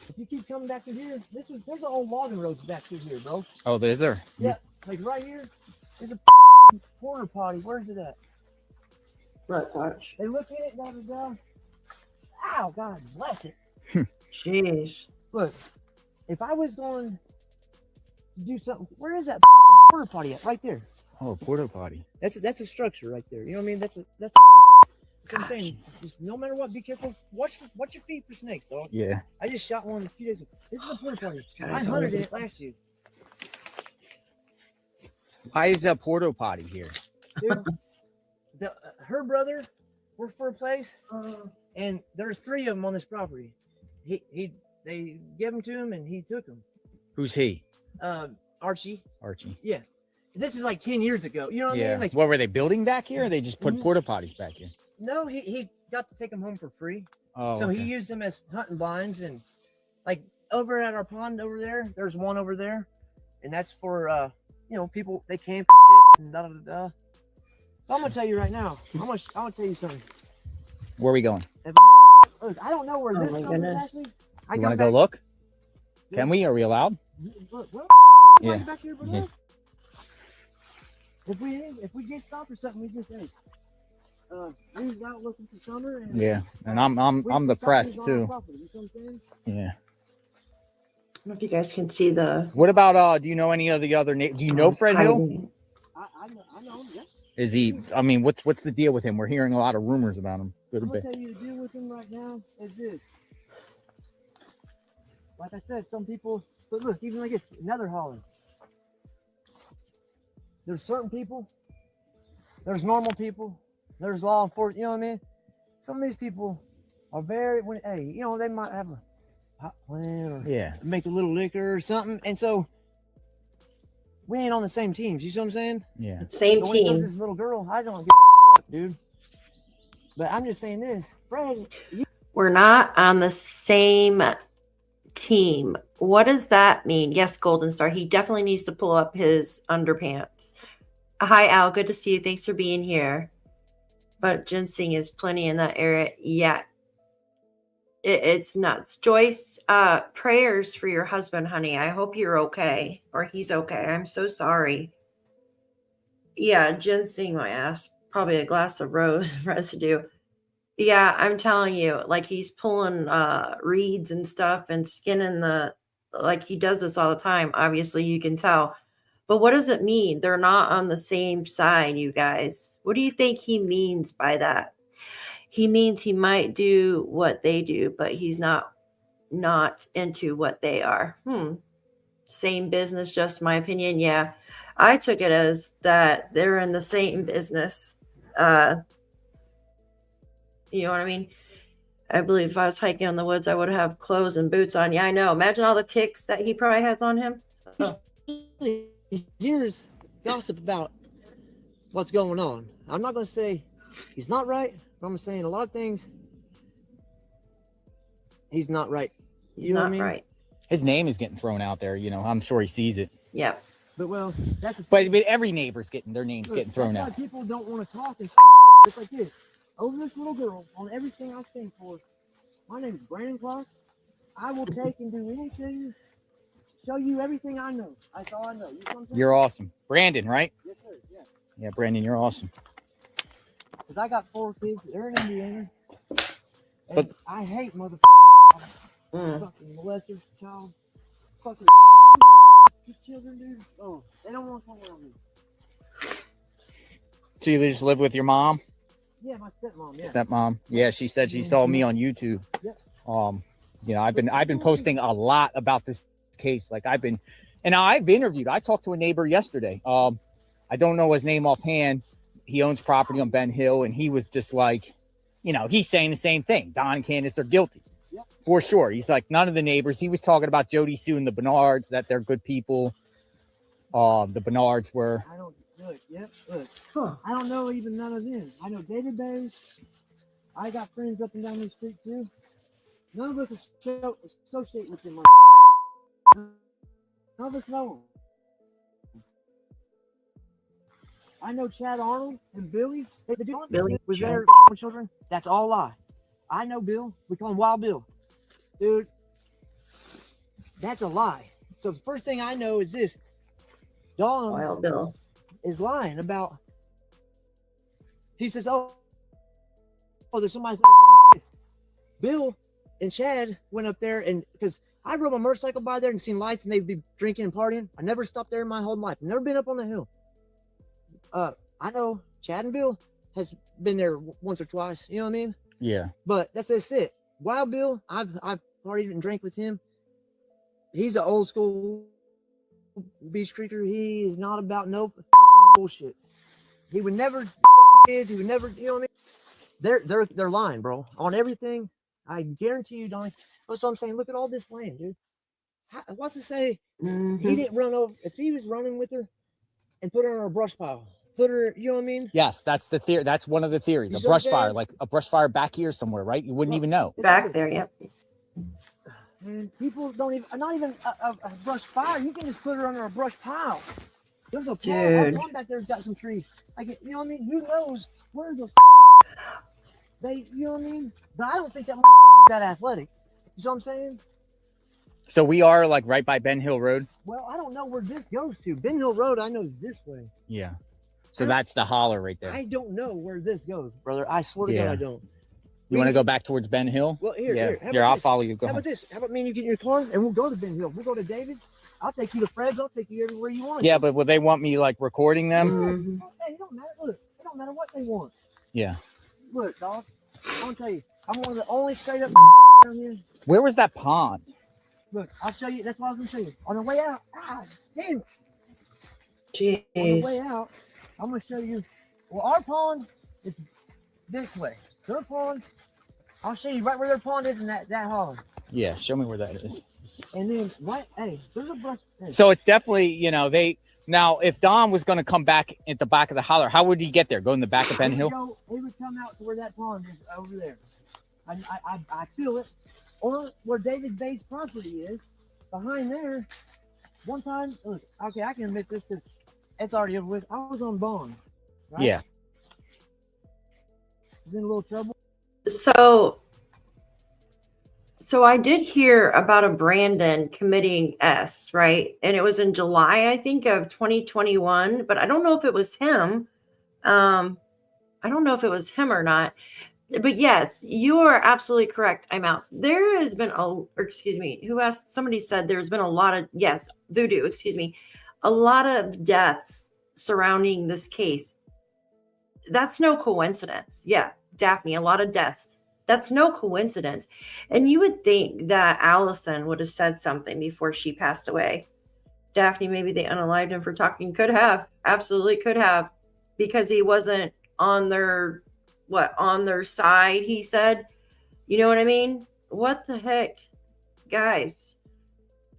If you keep coming back through here, there's an old logging road back through here, bro. Oh, there's there. Yeah, like right here, there's a porta potty. Where's it at? Look, watch. They look at it, da da da. Ow, God bless it. Jeez. Look, if I was going to do something, where is that porta potty at? Right there. Oh, porta potty. That's a structure right there. You know what I mean? That's what I'm saying. Just no matter what, be careful. Watch your feet for snakes, dog. Yeah. I just shot one a few days ago. This is a porta potty. guy's I hunted old. it last year. Why is that porta potty here? Dude, her brother worked for a place, and there's 3 of them on this property. They gave them to him, and he took them. Who's he? Archie. Archie. Yeah. This is like 10 years ago. You know what I Yeah. mean? Like, What were they building back here? Or they just put Mhm. porta potties back here? no, he got to take them home for free. Oh, So okay. he used them as hunting blinds, and like over at our pond over there, there's one over there, and that's for people, they camp and shit and da da da. So I'm gonna tell you right now. I'm gonna tell you something. Where are we going? If a motherfucker- look, I don't know where Oh this my comes goodness. exactly. You want to go look? Can we? Are we allowed? Look, Yeah. right back here, bro. Yeah. If we get stopped or something, we just we was out looking for summer. And Yeah. And I'm the stopped press us on our too. property, you know what I'm saying? Yeah. I don't know if you guys can see the. What about do you know any of the other do you know Fred Hill? hiding. I know. Yeah. Is he? I mean, what's the deal with him? We're hearing a lot of rumors about him. Good or I'm gonna bad. tell you the deal with him right now is this. Like I said, some people, but look, even like it's another holler. There's certain people, there's normal people, there's law enforcement, you know what I mean? Some of these people are very, they might have a hot plan or Yeah. make a little liquor or something. And so we ain't on the same teams, you see what I'm saying? Yeah. Same But when it comes to team. this little girl, I don't give a fuck, dude. But I'm just saying this, Fred, We're not on the same team. What does that mean? Yes, Golden Star. He definitely needs to pull up his underpants. Hi, Al. Good to see you. Thanks for being here. But ginseng is plenty in that area. Yeah. It's nuts. Joyce, prayers for your husband, honey. I hope you're okay, or he's okay. I'm so sorry. Yeah, ginseng, my ass. Probably a glass of rose residue. Yeah, I'm telling you, like he's pulling reeds and stuff and skinning like he does this all the time. Obviously, you can tell. But what does it mean? They're not on the same side, you guys. What do you think he means by that? He means he might do what they do, but he's not into what they are. Same business, just my opinion. Yeah. I took it as that they're in the same business. You know what I mean? I believe if I was hiking in the woods, I would have clothes and boots on. Yeah, I know. Imagine all the ticks that he probably has on him. here's gossip about what's going on. I'm not going to say he's not right, but I'm saying a lot of things he's not right. He's You know what not I mean? right. His name is getting thrown out there. I'm sure he sees it. Yeah. But well, that's the But every neighbor's their name's getting thrown that's out. why people don't want to talk and say shit. It's like this. Over this little girl, on everything I stand for, my name is Brandon Clark. I will take and do anything, show you everything I know. That's all I know. You know what I'm saying? You're awesome, Brandon, right? Yes, sir. Yeah. Yeah, Brandon, you're awesome. Because I got 4 kids. They're in Indiana. And But- I hate motherfuckers. Fucking molesters, child. Fucking children, dude. Oh, they don't want to come around me. So you just live with your mom, Yeah, my stepmom. Yeah. stepmom? Yeah, she said she saw me on YouTube. Yep. I've been posting a lot about this case. Like I've been And I talked to a neighbor yesterday. I don't know his name offhand. He owns property on Ben Hill, and he was just like, he's saying the same thing. Don and Candace are guilty. Yep. For sure. He's like, none of the neighbors. He was talking about Jody Sue and the Bernards, that they're good people. The Bernards were. I don't look. Yep. Look. Huh. I don't know even none of them. I know David Bay. I got friends up and down the street too. None of us associate with them. Like that. None of us know them. I know Chad Arnold and Billy. The dude Billy was Chad. there with children. That's all lie. I know Bill. We call him Wild Bill. Dude, that's a lie. So the first thing I know is this. Dawn Wild Bill. is lying about. He says, "Oh, there's somebody." Bill and Chad went up there, and because I rode my motorcycle by there and seen lights, and they'd be drinking and partying. I never stopped there in my whole life. Never been up on the hill. I know Chad and Bill has been there once or twice. You know what I mean? Yeah. But that's it. Wild Bill, I've partied and drank with him. He's an old school beach creeker. He is not about no fucking bullshit. He would never fucking kids. He would never, you know what I mean? They're lying, bro, on everything. I guarantee you, Donnie. That's what I'm saying. Look at all this land, dude. What's to say he didn't run over? If he was running with her and put her on a brush pile, put her, you know what I mean? Yes, that's the theory. That's one of the theories. You A see what brush I'm fire, saying? like a brush fire back here somewhere, right? You wouldn't even know. Back there, yep. Man, people don't even, not even a brush fire. You can just put her under a brush pile. There's a pond. Our Dude. pond back there's got some trees. Like, you know what I mean? Who knows where the they, you know what I mean? But I don't think that motherfucker's that athletic. You know what I'm saying? So we are like right by Ben Hill Road. Well, I don't know where this goes to. Ben Hill Road, I know is this way. Yeah. So that's the holler right there. I don't know where this goes, brother. I swear to God, Yeah. I don't. You want to go back towards Ben Hill? Well, here, Yeah. here. How Here, about I'll this? follow you. Go How ahead. about this? How about me and you get in your car and we'll go to Ben Hill? We'll go to David. I'll take you to Fred's. I'll take you everywhere you want. Yeah, but will they want me like recording them? Mhm. Hey, it don't matter. Look, it don't matter what they want. Yeah. Look, dog. I'm gonna tell you, I'm one of the only straight up down here. Where was that pond? Look, I'll show you. That's what I was gonna show you. On the way out, damn. On the way Jeez. out, I'm gonna show you. Well, our pond is this way. Their pond, I'll show you right where their pond is in that holler. Yeah, show me where that is. And then right, hey, there's a brush. Hey, So it's definitely, now if Don was going to come back at the back of the holler, how would he get there? Go in the back of Ben Hill? He would come out to where that pond is over there. I feel it. Or where David Bay's property is, behind there. One time, look, okay, I can admit this because it's already over with. I was on bond. Right? Yeah. Was in a little trouble. So I did hear about a Brandon committing S, right? And it was in July, I think, of 2021, but I don't know if it was him. I don't know if it was him or not. But yes, you are absolutely correct. I'm out. There has been somebody said there's been a lot of, voodoo, a lot of deaths surrounding this case. That's no coincidence. Yeah, Daphne, a lot of deaths. That's no coincidence. And you would think that Allison would have said something before she passed away. Daphne, maybe they unalived him for talking. Could have. Absolutely could have. Because he wasn't on their side, he said. You know what I mean? What the heck? Guys,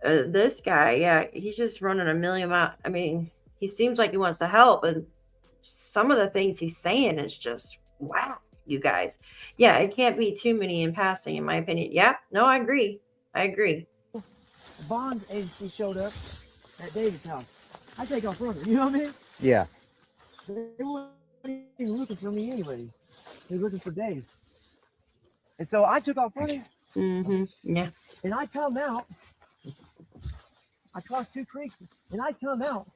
this guy, yeah, he's just running a million miles. I mean, he seems like he wants to help, and some of the things he's saying is just, wow, you guys. Yeah, it can't be too many in passing, in my opinion. Yeah, no, I agree. The bond agency showed up at David's house. I take off running. You know what I mean? Yeah. They weren't even looking for me anyway. They were looking for Dave. And so I took off running, Mm-hmm. Yeah. and I come out. I crossed two creeks, and I come out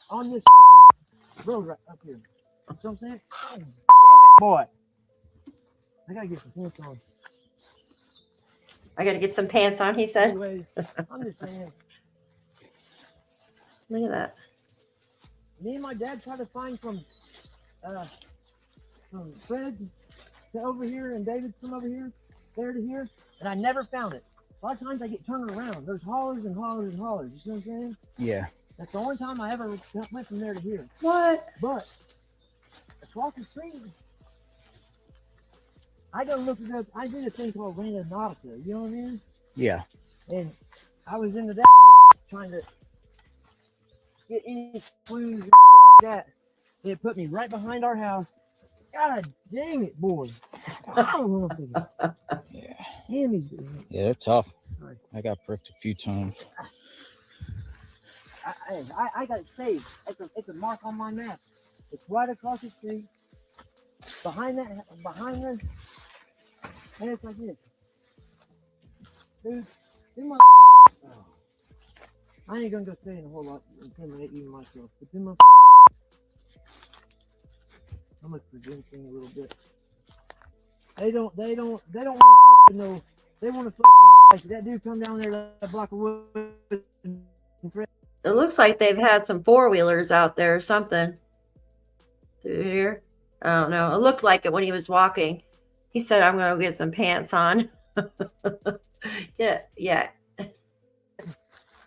on this fucking road right up here. You know what I'm saying? Oh, damn it, boy. I gotta get some pants on. I got to get some pants on, he said. Anyway, I'm just saying. Look at that. Me and my dad tried to find from Fred to over here and David from over here, there to here, and I never found it. A lot of times I get turned around. There's hollers and hollers and hollers. You see what I'm saying? Yeah. That's the only time I ever went from there to here. What? But across the street, I go look at. I did a thing called Randonautica. You know what I mean? Yeah. And I was into that shit, trying to get any clues and shit like that. And it put me right behind our house. God dang it, boy. I don't know if it- Yeah. Damn these. Yeah, they're tough. Sorry. I got pricked a few times. I got it saved. It's a mark on my map. It's right across the street. Behind the, and it's like this. Dude, them motherfuckers. Oh. I ain't gonna go say a whole lot and incriminate even myself, but them motherfuckers. I'm gonna present thing a little bit. They don't want to fuck with no. They want to fuck with like that dude come down there to that block of wood. It looks like they've had some four-wheelers out there or something. Through here. I don't know. It looked like it when he was walking. He said, I'm going to get some pants on. Yeah.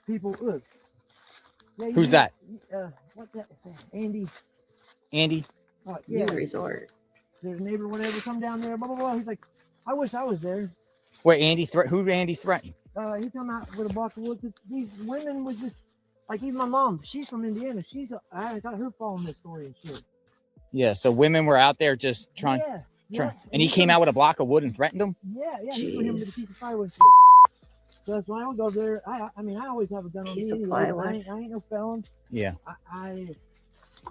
People, look. Yeah, Who's that? What's that? Andy. Andy? New resort. There's a neighbor, whatever, come down there, blah, blah, blah. He's like, I wish I was there. Wait, who Andy threatened? He come out with a block of wood. 'Cause these women was just, like even my mom, she's from Indiana. I got her following this story and shit. Yeah, so women were out there just trying. And he came out with a block of wood and threatened them? Yeah, he put him with a piece of firewood shit. So that's why I would go there. I mean, I always have a gun on Piece me of anyway. plywood. I ain't no felon. Yeah. I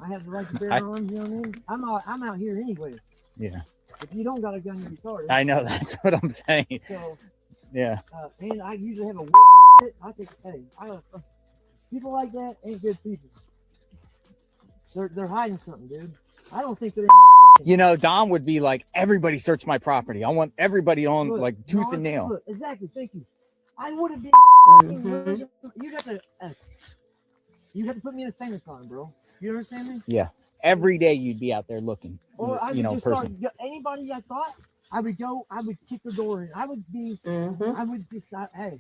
have the right to bear arms, you know what I mean? I'm out here anyway. Yeah. If you don't got a gun, you're retarded. I know, that's what I'm saying. So, Yeah. and I usually have a whip and shit. I think, hey, people like that ain't good people. They're hiding something, dude. I don't think they're in no fucking. You know, Dom would be like, everybody search my property. I want everybody on Look, like tooth and nail. Look, exactly, thank you. I would have been. Mhm. You have to put me in a sane asylum, bro. You understand me? Yeah. Every day you'd be out there looking. Or I would You know, just person. start anybody I thought I would kick the door in. I would just hey,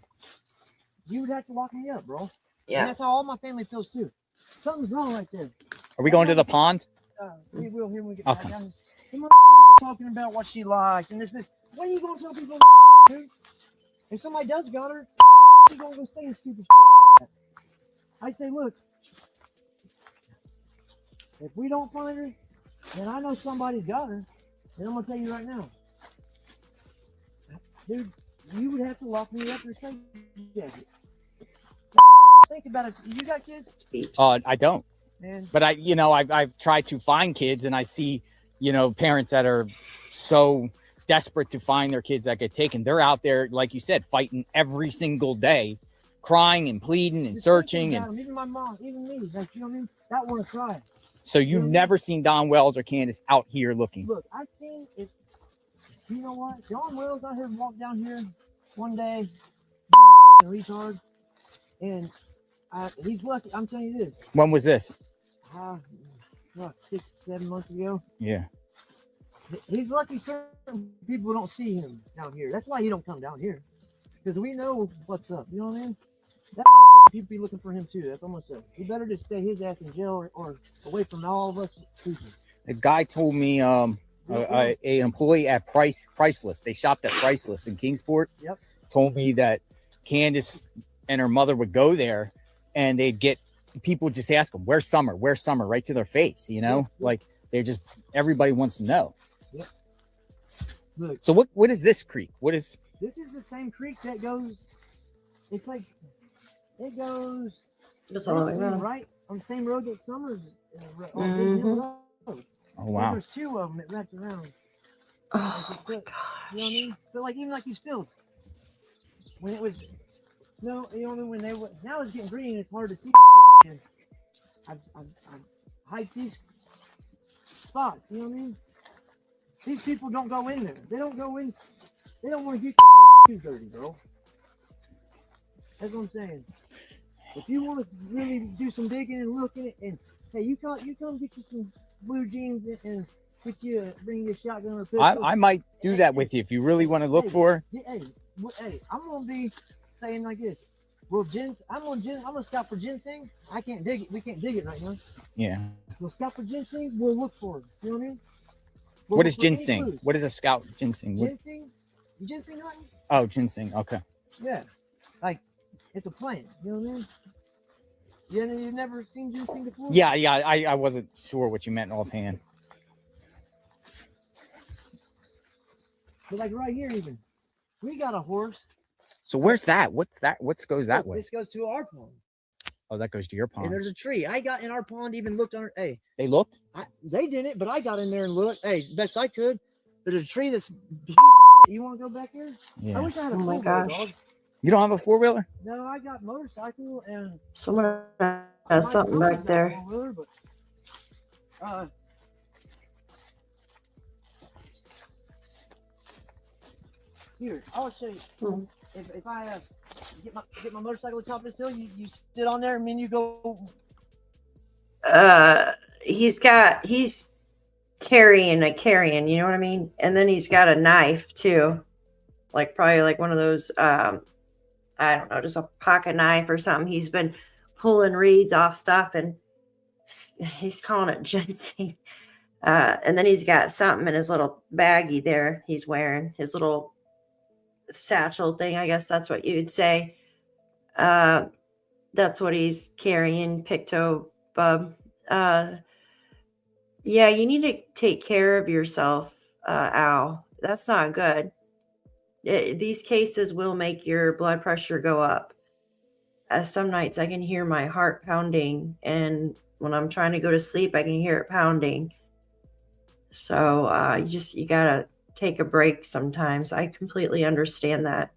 you would have to lock me up, bro. And Yeah. that's how all my family feels too. Something's wrong right there. Are we going to the pond? We will here when we get Okay. back down. The motherfuckers are talking about what she liked and this. When are you gonna tell people that shit, dude? If somebody does got her, you gonna go saying stupid shit like that? I'd say, look, if we don't find her, then I know somebody's got her. And I'm gonna tell you right now, dude, you would have to lock me up or something. Think about it. You got kids? I don't. Man. But I've tried to find kids, and I see, parents that are so desperate to find their kids that get taken. They're out there, like you said, fighting every single day, crying and pleading and Just searching. thinking And about 'em, even my mom, even me, like, you know what I mean? That want to cry. so you've never seen Don Wells or Candace out here looking. Look, I seen it. You know what? John Wells, I heard him walk down here one day, being a fucking retard, and he's lucky. I'm telling you this. When was this? What, 6-7 months ago? Yeah. He's lucky certain people don't see him down here. That's why he don't come down here. Because we know what's up. You know what I mean? That motherfucker, people be looking for him too. That's almost it. He better just stay his ass in jail or away from all of us. A guy told me, an employee at Priceless, they shopped at Priceless in Kingsport. Yep. Told me that Candace and her mother would go there, and they'd get people just ask them, "Where's Summer? Where's Summer?" Right to their face, Yep. Like they're just everybody wants to know. Yep. Look. So what is this creek? What is? This is the same creek that goes. It's like it goes. That's all I know. Right on the same road that Summer's on. Mhm. Road. Oh wow. There's two of them that wrapped around. Oh my You know what I gosh. mean? But like even like these fields, when it was no, you know what I mean? When they were now it's getting green, it's hard to see. And I've hiked these spots. You know what I mean? These people don't go in there. They don't go in. They don't want to get their shoes dirty, bro. That's what I'm saying. If you want to really do some digging and looking, and hey, you come get you some blue jeans and Get you, bring you a shotgun or a pistol. I might do that with you if you really want to look for. Hey, I'm gonna be saying like this. Well, I'm gonna scout for ginseng. I can't dig it. We can't dig it right now. Yeah. We'll scout for ginseng. We'll look for it. You know what I mean? What is ginseng? What is a scout ginseng? Ginseng hunting? Oh, ginseng. Okay. Yeah. Like, it's a plant. You know what I mean? You've never seen ginseng before? Yeah. I wasn't sure what you meant offhand. But like right here, even we got a horse. So where's that? What's that? What goes that way? This goes to our pond. Oh, that goes to your pond. And there's a tree. I got in our pond, even looked on. Hey, They looked. they didn't, but I got in there and looked. Hey, best I could. There's a tree that's huge. You want to go back there? Yeah. I wish I had a Oh my four-wheel, gosh. dog. You don't have a 4-wheeler? No, I got motorcycle and Someone has something back there. four-wheeler, but, here, I'll show you. Hmm. If I get my motorcycle to the top of this hill, you sit on there and then you go. He's carrying a carrion, you know what I mean? And then he's got a knife too. Like probably like one of those I don't know, just a pocket knife or something. He's been pulling reeds off stuff and he's calling it ginseng. And then he's got something in his little baggie there he's wearing, his little satchel thing, I guess that's what you'd say. That's what he's carrying, picto bub. Yeah, you need to take care of yourself, Al. That's not good. These cases will make your blood pressure go up. Some nights I can hear my heart pounding, and when I'm trying to go to sleep, I can hear it pounding. So you gotta take a break sometimes. I completely understand that.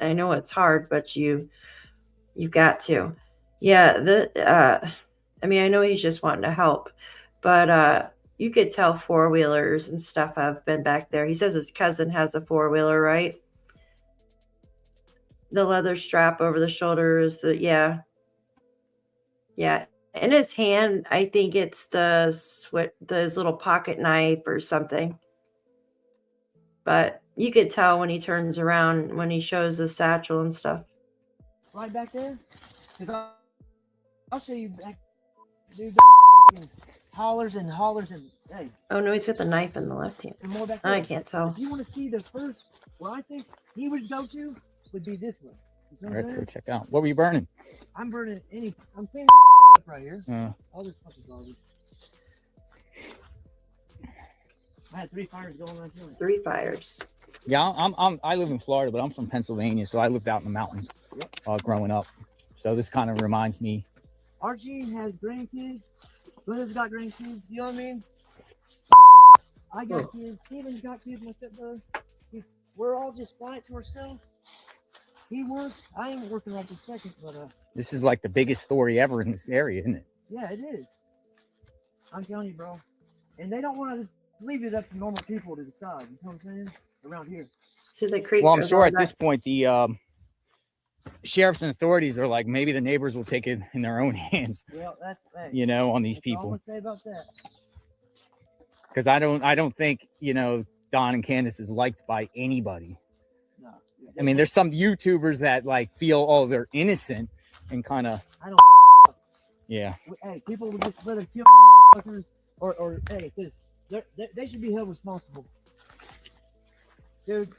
I know it's hard, but you've got to. Yeah, I mean, I know he's just wanting to help, but you could tell 4-wheelers and stuff have been back there. He says his cousin has a 4-wheeler, right? The leather strap over the shoulder is yeah. In his hand, I think it's his little pocket knife or something. But you could tell when he turns around, when he shows the satchel and stuff. Right back there? Because I'll show you back. Dude, hollers and hey. Oh no, he's got the knife in the left hand. And more back there. I can't tell. If you want to see the first, where I think he would go to would be this one. You know what I'm Let's go saying? check out. What were you burning? I'm burning I'm cleaning this up right here. All this fucking garbage. I had 3 fires going on here. 3 fires. Yeah, I live in Florida, but I'm from Pennsylvania, so I lived out in the mountains growing up. So this kind of reminds me. Archie has grandkids. Glenda's got grandkids. You know what I mean? I got kids. Steven's got kids. My stepbrother. We're all just quiet to ourselves. He works. I ain't working right this second, but This is like the biggest story ever in this area, isn't it? yeah, it is. I'm telling you, bro. And they don't want to just leave it up to normal people to decide. You know what I'm saying? Around here. See the creek. Well, I'm goes sure all at this point the sheriffs and authorities are like, maybe the neighbors will take it in their own hands. Well, that's hey, You know, on these that's all I'm people, gonna say about that. because I don't think Don and Candace is liked by anybody. No. I mean, there's some YouTubers that like feel they're innocent and kind of I don't. yeah. Hey, people would just let them kill motherfuckers, or hey, because they should be held responsible. Dude,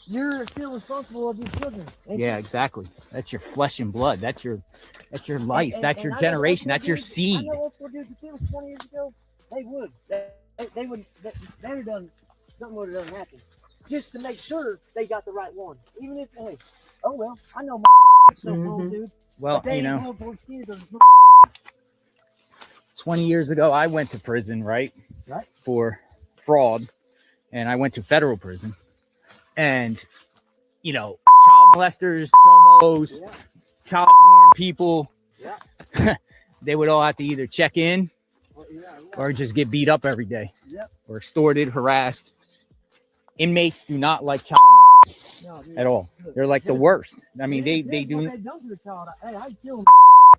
you're still responsible of these children. Yeah, exactly. That's your flesh and blood. That's your life. That's your I know generation. old That's your dudes- seed. I know old school dudes, if it was 20 years ago, they would. They would. They'd have done something would have done happen, just to make sure they got the right one. Even if hey, oh well, I know my so cold, dude. Well, But they you know, ain't held those kids as 20 years ago, I went to prison, right? Right. For fraud. And I went to federal prison. And, child molesters, chomos, Yeah. child porn people, Yeah. they would all have to either check in Yeah. or just get beat up every day. Yep. Or extorted, harassed. Inmates do not like child molesters No, dude. at all. Look, They're like the worst. I mean, they What do. they done to the child. Hey, I'd kill them.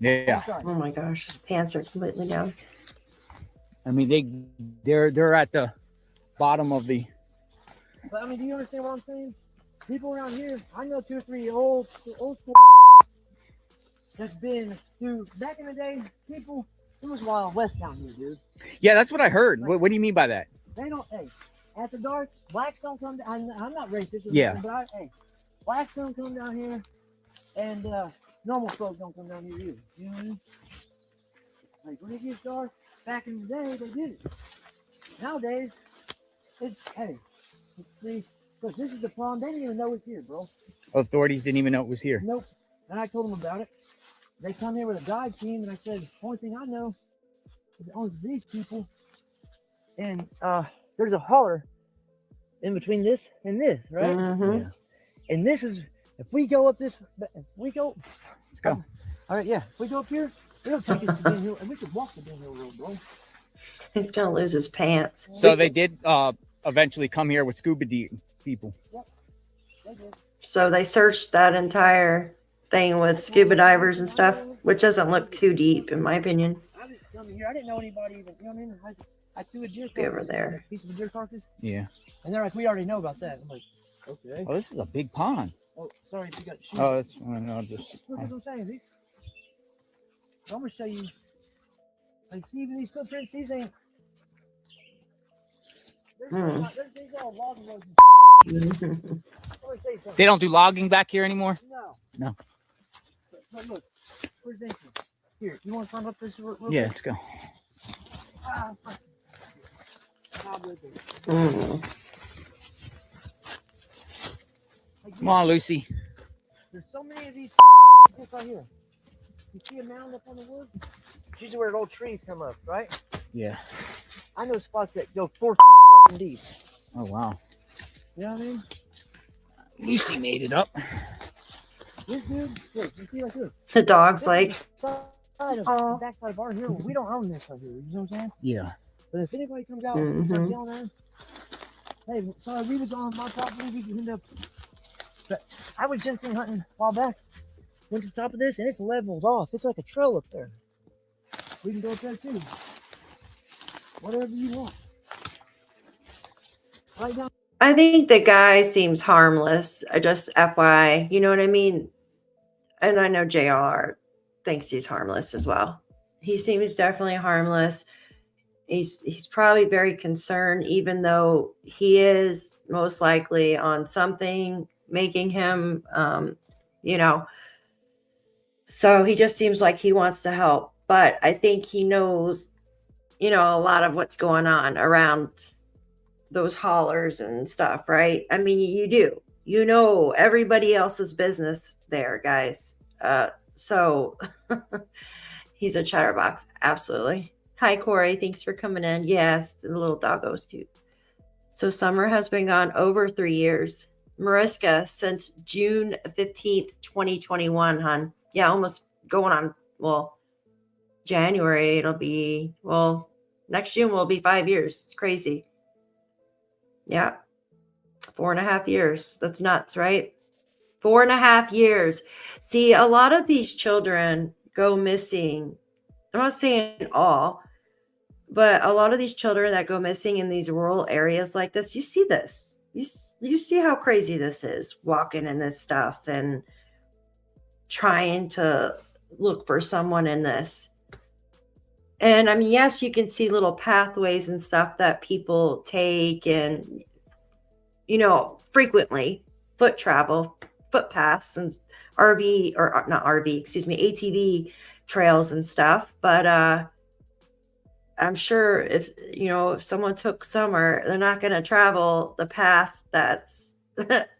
Yeah. Oh my gosh, his pants are completely down. I mean, they're at the bottom of the. But I mean, do you understand what I'm saying? People around here, I know 2 or 3 old school that's been through back in the day. People, it was Wild West down here, dude. Yeah, that's what I heard. What do you mean by that? They don't. Hey, after dark, blacks don't come down. I'm not racist, or Yeah. nothing, but hey, blacks don't come down here, and normal folk don't come down here either. You know what I mean? Like when it gets dark, back in the day, they did it. Nowadays, it's hey, look, this is the problem. They didn't even know it's here, bro. Authorities didn't even know it was here. Nope. And I told them about it. They come here with a dive team, and I said, the only thing I know is it owns these people. And there's a holler in between this and this, right? Mhm. Yeah. And this is, if we go up this, if we go, Let's go. all right, yeah. If we go up here, it'll take us to Ben Hill, and we could walk to Ben Hill Road, bro. He's gonna lose his pants. So they did eventually come here with scuba people. They did. So they searched that entire thing with scuba divers and stuff, which doesn't look too deep, in my opinion. I didn't come here. I didn't know anybody even. You know what I mean? I threw a deer Be over carcass, there. a piece of a deer carcass, Yeah. and they're like, "We already know about that." I'm like, "Okay." Oh, this is a big pond. Oh, sorry if you got shoes. Oh, that's fine. I'll just. Look what I'm saying. These, I'm gonna show you. Like, see even these footprints. These ain't. These all logging roads. Let me tell you something. They don't do logging back here anymore. No. No. But look, where's this? Here, you want to climb up this real Yeah, quick? let's go. Ah, fuck. Cobwebs are- Mm. Like, Come on, Lucy. there's so many of these just right here. You see a mound up on the wood? It's usually where old trees come up, right? Yeah. I know spots that go 4 feet fucking deep. Oh wow. You know what I mean? Lucy made it up. This dude, look, you see like this. The dog's This like, is the side of, Aw. backside of our hill. We don't own this right here. You know what I'm saying? Yeah. But if anybody comes out and starts Mhm. yelling at him, hey, sorry, we was on my property. We can end up. But I was ginseng hunting a while back. Went to the top of this, and it's leveled off. It's like a trail up there. We can go up there too. Whatever you want. Right now. I think the guy seems harmless. I just FYI, you know what I mean? And I know JR thinks he's harmless as well. He seems definitely harmless. He's probably very concerned, even though he is most likely on something making him, you know. So he just seems like he wants to help, but I think he knows, you know, a lot of what's going on around those haulers and stuff, right? I mean, you do. You know everybody else's business there, guys. So he's a chatterbox, absolutely. Hi, Corey. Thanks for coming in. Yes, the little doggo is cute. So summer has been gone over 3 years. Mariska, since June 15th, 2021, hon. Yeah, almost going on, well, January, it'll be, well, next June will be 5 years. It's crazy. Yeah. 4.5 years. That's nuts, right? 4.5 years. See, a lot of these children go missing. I'm not saying all, but a lot of these children that go missing in these rural areas like this, you see this. You see how crazy this is, walking in this stuff and trying to look for someone in this. And I mean, yes, you can see little pathways and stuff that people take and, you know, frequently foot travel, footpaths and RV or not RV, excuse me, ATV trails and stuff. But I'm sure if, you know, if someone took summer, they're not going to travel the path that's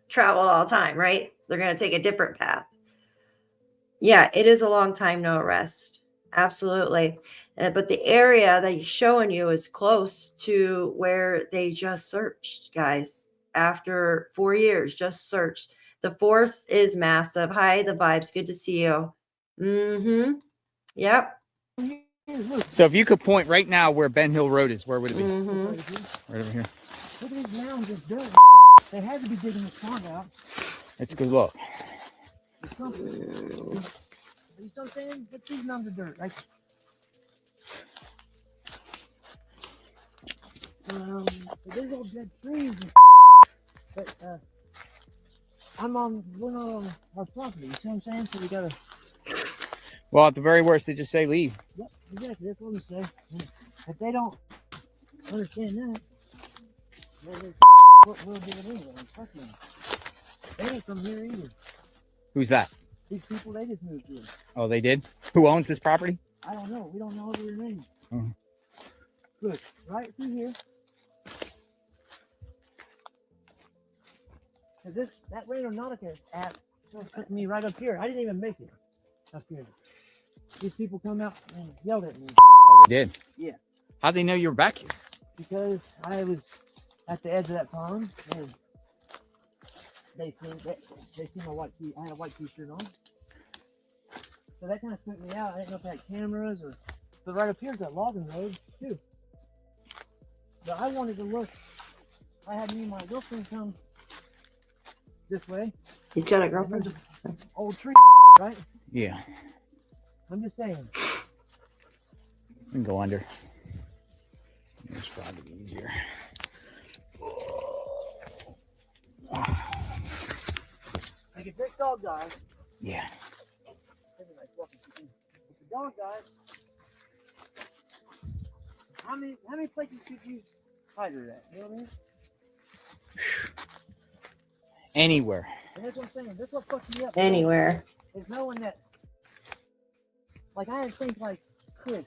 traveled all the time, right? They're going to take a different path. Yeah, it is a long time, no arrest. Absolutely. But the area that he's showing you is close to where they just searched, guys. After 4 years, just searched. The force is massive. Hi, the vibes. Good to see you. Mm-hmm. Yep. So if you could point right now where Ben Hill Road is, where would it be? Mm-hmm. Right over here. Look at these mounds of dirt. They had to be digging the pond out. Let's go look. It's something. You know what I'm saying? Look at these mounds of dirt. Like, There's all dead trees and but we're not on our property, you see what I'm saying? So we gotta Well, at the very worst, they just say leave. Yep, exactly, that's what we say. If they don't understand that, we'll do it anyway. Fuck them. They ain't from here either. Who's that? These people, they just moved here. Oh, they did? Who owns this property? I don't know. We don't know their names. Mhm. Look, right through here. Cause that Randonautica app took me right up here. I didn't even make it up here. These people come out and yelled at me. Oh, they did? Yeah. How'd they know you were back here? Because I was at the edge of that pond and they seen my white I had a white t-shirt on. So that kind of spooked me out. I didn't know if they had cameras or, but right up here's that logging road too. But I wanted to look. I had me and my girlfriend come this way. He's got a And girlfriend. there's an old tree, right? Yeah. I'm just saying. We can go under. It's probably easier. Like if this dog dies, Yeah. that's a nice walking stick. If the dog dies, how many places could you hide her at? You know what I mean? Anywhere. And that's what I'm saying. That's what fucks me up. Anywhere. Is knowing that, like, I think, like, Chris,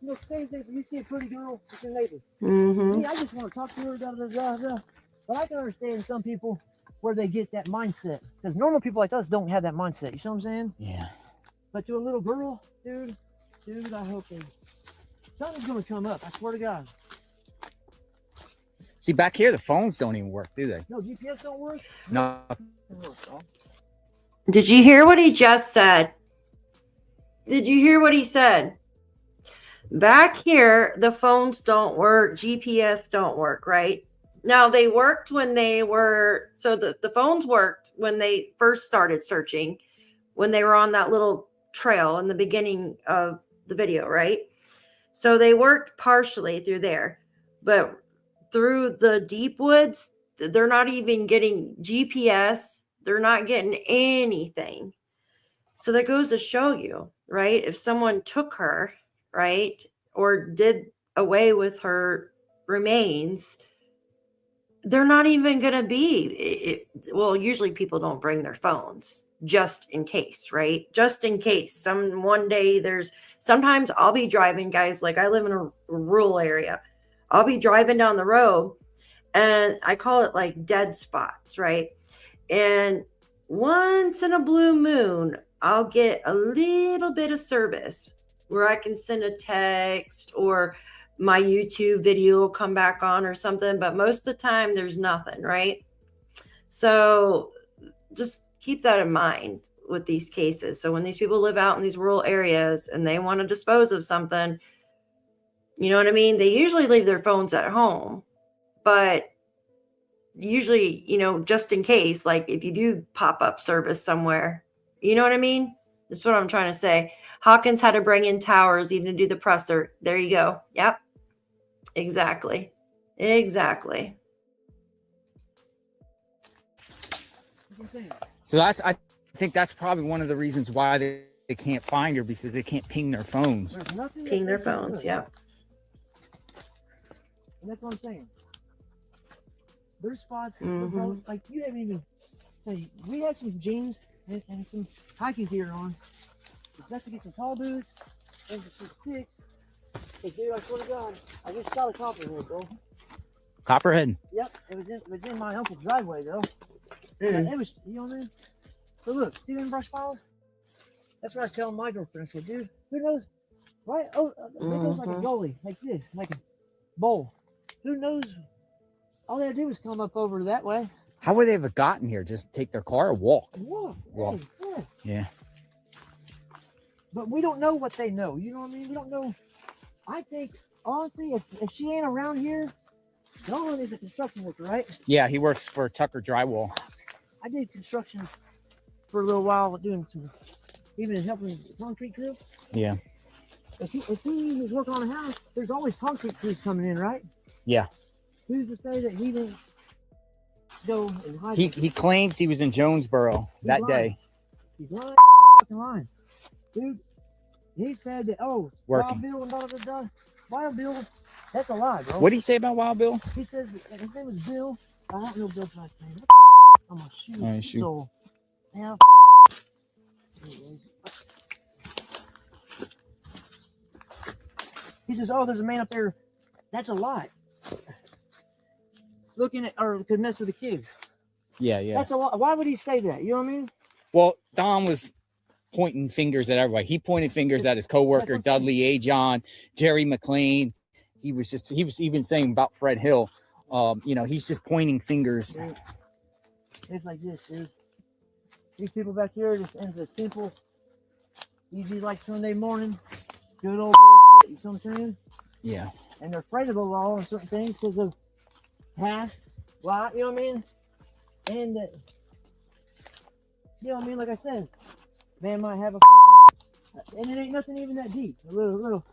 you know, say you see a pretty girl, it's your neighbor. Mm-hmm. Me, I just want to talk to her, da da da da. But I can understand some people where they get that mindset. Because normal people like us don't have that mindset. You see what I'm saying? Yeah. But to a little girl, dude, I hope something's going to come up. I swear to God. See, back here, the phones don't even work, do they? No, GPS don't work? No. It works, dog. Did you hear what he just said? Did you hear what he said? Back here, the phones don't work. GPS don't work, right? Now, they worked when they were, so the phones worked when they first started searching, when they were on that little trail in the beginning of the video, right? So they worked partially through there. But through the deep woods, they're not even getting GPS. They're not getting anything. So that goes to show you, right? If someone took her, right, or did away with her remains, they're not even going to be, well, usually people don't bring their phones just in case, right? Just in case. One day sometimes I'll be driving, guys, like I live in a rural area. I'll be driving down the road and I call it like dead spots, right? And once in a blue moon, I'll get a little bit of service where I can send a text or my YouTube video will come back on or something. But most of the time, there's nothing, right? So just keep that in mind with these cases. So when these people live out in these rural areas and they want to dispose of something, you know what I mean? They usually leave their phones at home, but usually, you know, just in case, like if you do pop up service somewhere, you know what I mean? That's what I'm trying to say. Hawkins had to bring in towers even to do the presser. There you go. Yep. Exactly. So I think that's probably one of the reasons why they can't find her, because they can't ping their phones. There's nothing that Ping their they can phones. do. Yep. And that's what I'm saying. There's spots, Mhm. like you haven't even, hey, we had some jeans and some hiking gear on. It's best to get some tall boots and some sticks. Hey, dude, I swear to God, I just shot a copperhead, bro. Copperhead. Yep, it was in my uncle's driveway, though. Mm. It was, you know what I mean? But look, see them brush piles? That's what I was telling my girlfriend. I said, dude, who knows? Right? Oh, there goes like a gully, like this, like a bowl. Who knows? All they had to do was come up over that way. How would they have gotten here? Just take their car or walk? Walk. Walk. Hey, yeah. Yeah. But we don't know what they know. You know what I mean? We don't know. I think, honestly, if she ain't around here, Nolan is a construction worker, right? Yeah, he works for Tucker Drywall. I did construction for a little while, doing some, even helping the concrete crew. Yeah. If he was working on a house, there's always concrete crews coming in, right? Yeah. Who's to say that he didn't go and hide? He claims he was in Jonesboro that lying. day. He's lying. He's fucking lying. Dude, he said that, oh, Working. Wild Bill and blah, blah, blah. Wild Bill, that's a lie, bro. What did he say about Wild Bill? He says that his name was Bill. I don't know Bill's last name. I'm gonna shoot. Oh, shoot. So, yeah. He says, oh, there's a man up there. That's a lie. Looking at, or could mess with the kids. Yeah, yeah. That's a lie. Why would he say that? You know what I mean? Well, Don was pointing fingers at everybody. He pointed fingers at his coworker, Dudley A. John, Jerry McLean. He was even saying about Fred Hill. He's just pointing fingers. Dude, it's like this, dude. These people back here just ends a simple, easy like Sunday morning, good old bullshit. You know what I'm saying? Yeah. And they're afraid of the law and certain things because of past, lie. You know what I mean? And you know what I mean? Like I said, man might have a fucking, and it ain't nothing even that deep. A little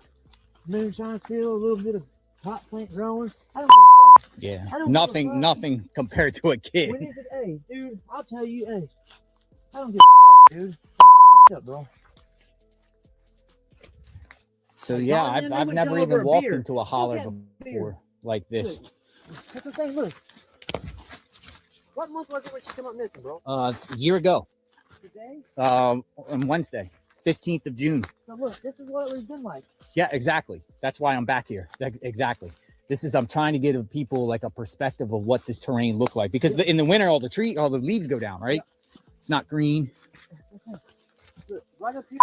moonshine still, a little bit of hot plant growing. I don't give a fuck. Yeah. I don't give a fuck. Nothing compared to a kid. When is it? Hey, dude, I'll tell you, hey, I don't give a fuck, dude. Fucked up, bro. So yeah, Don, man, I've they never went even over a walked beer. into a holler Look at before like this. Look, that's the thing. Look, what month was it when she come up missing, bro? It's a year ago. Today. On Wednesday, 15th of June. So look, this is what it was been like. Yeah, exactly. That's why I'm back here. Exactly. I'm trying to give people like a perspective of what this terrain looked like because in the winter all the leaves go down, right? Yeah. It's not green. Look, right up here.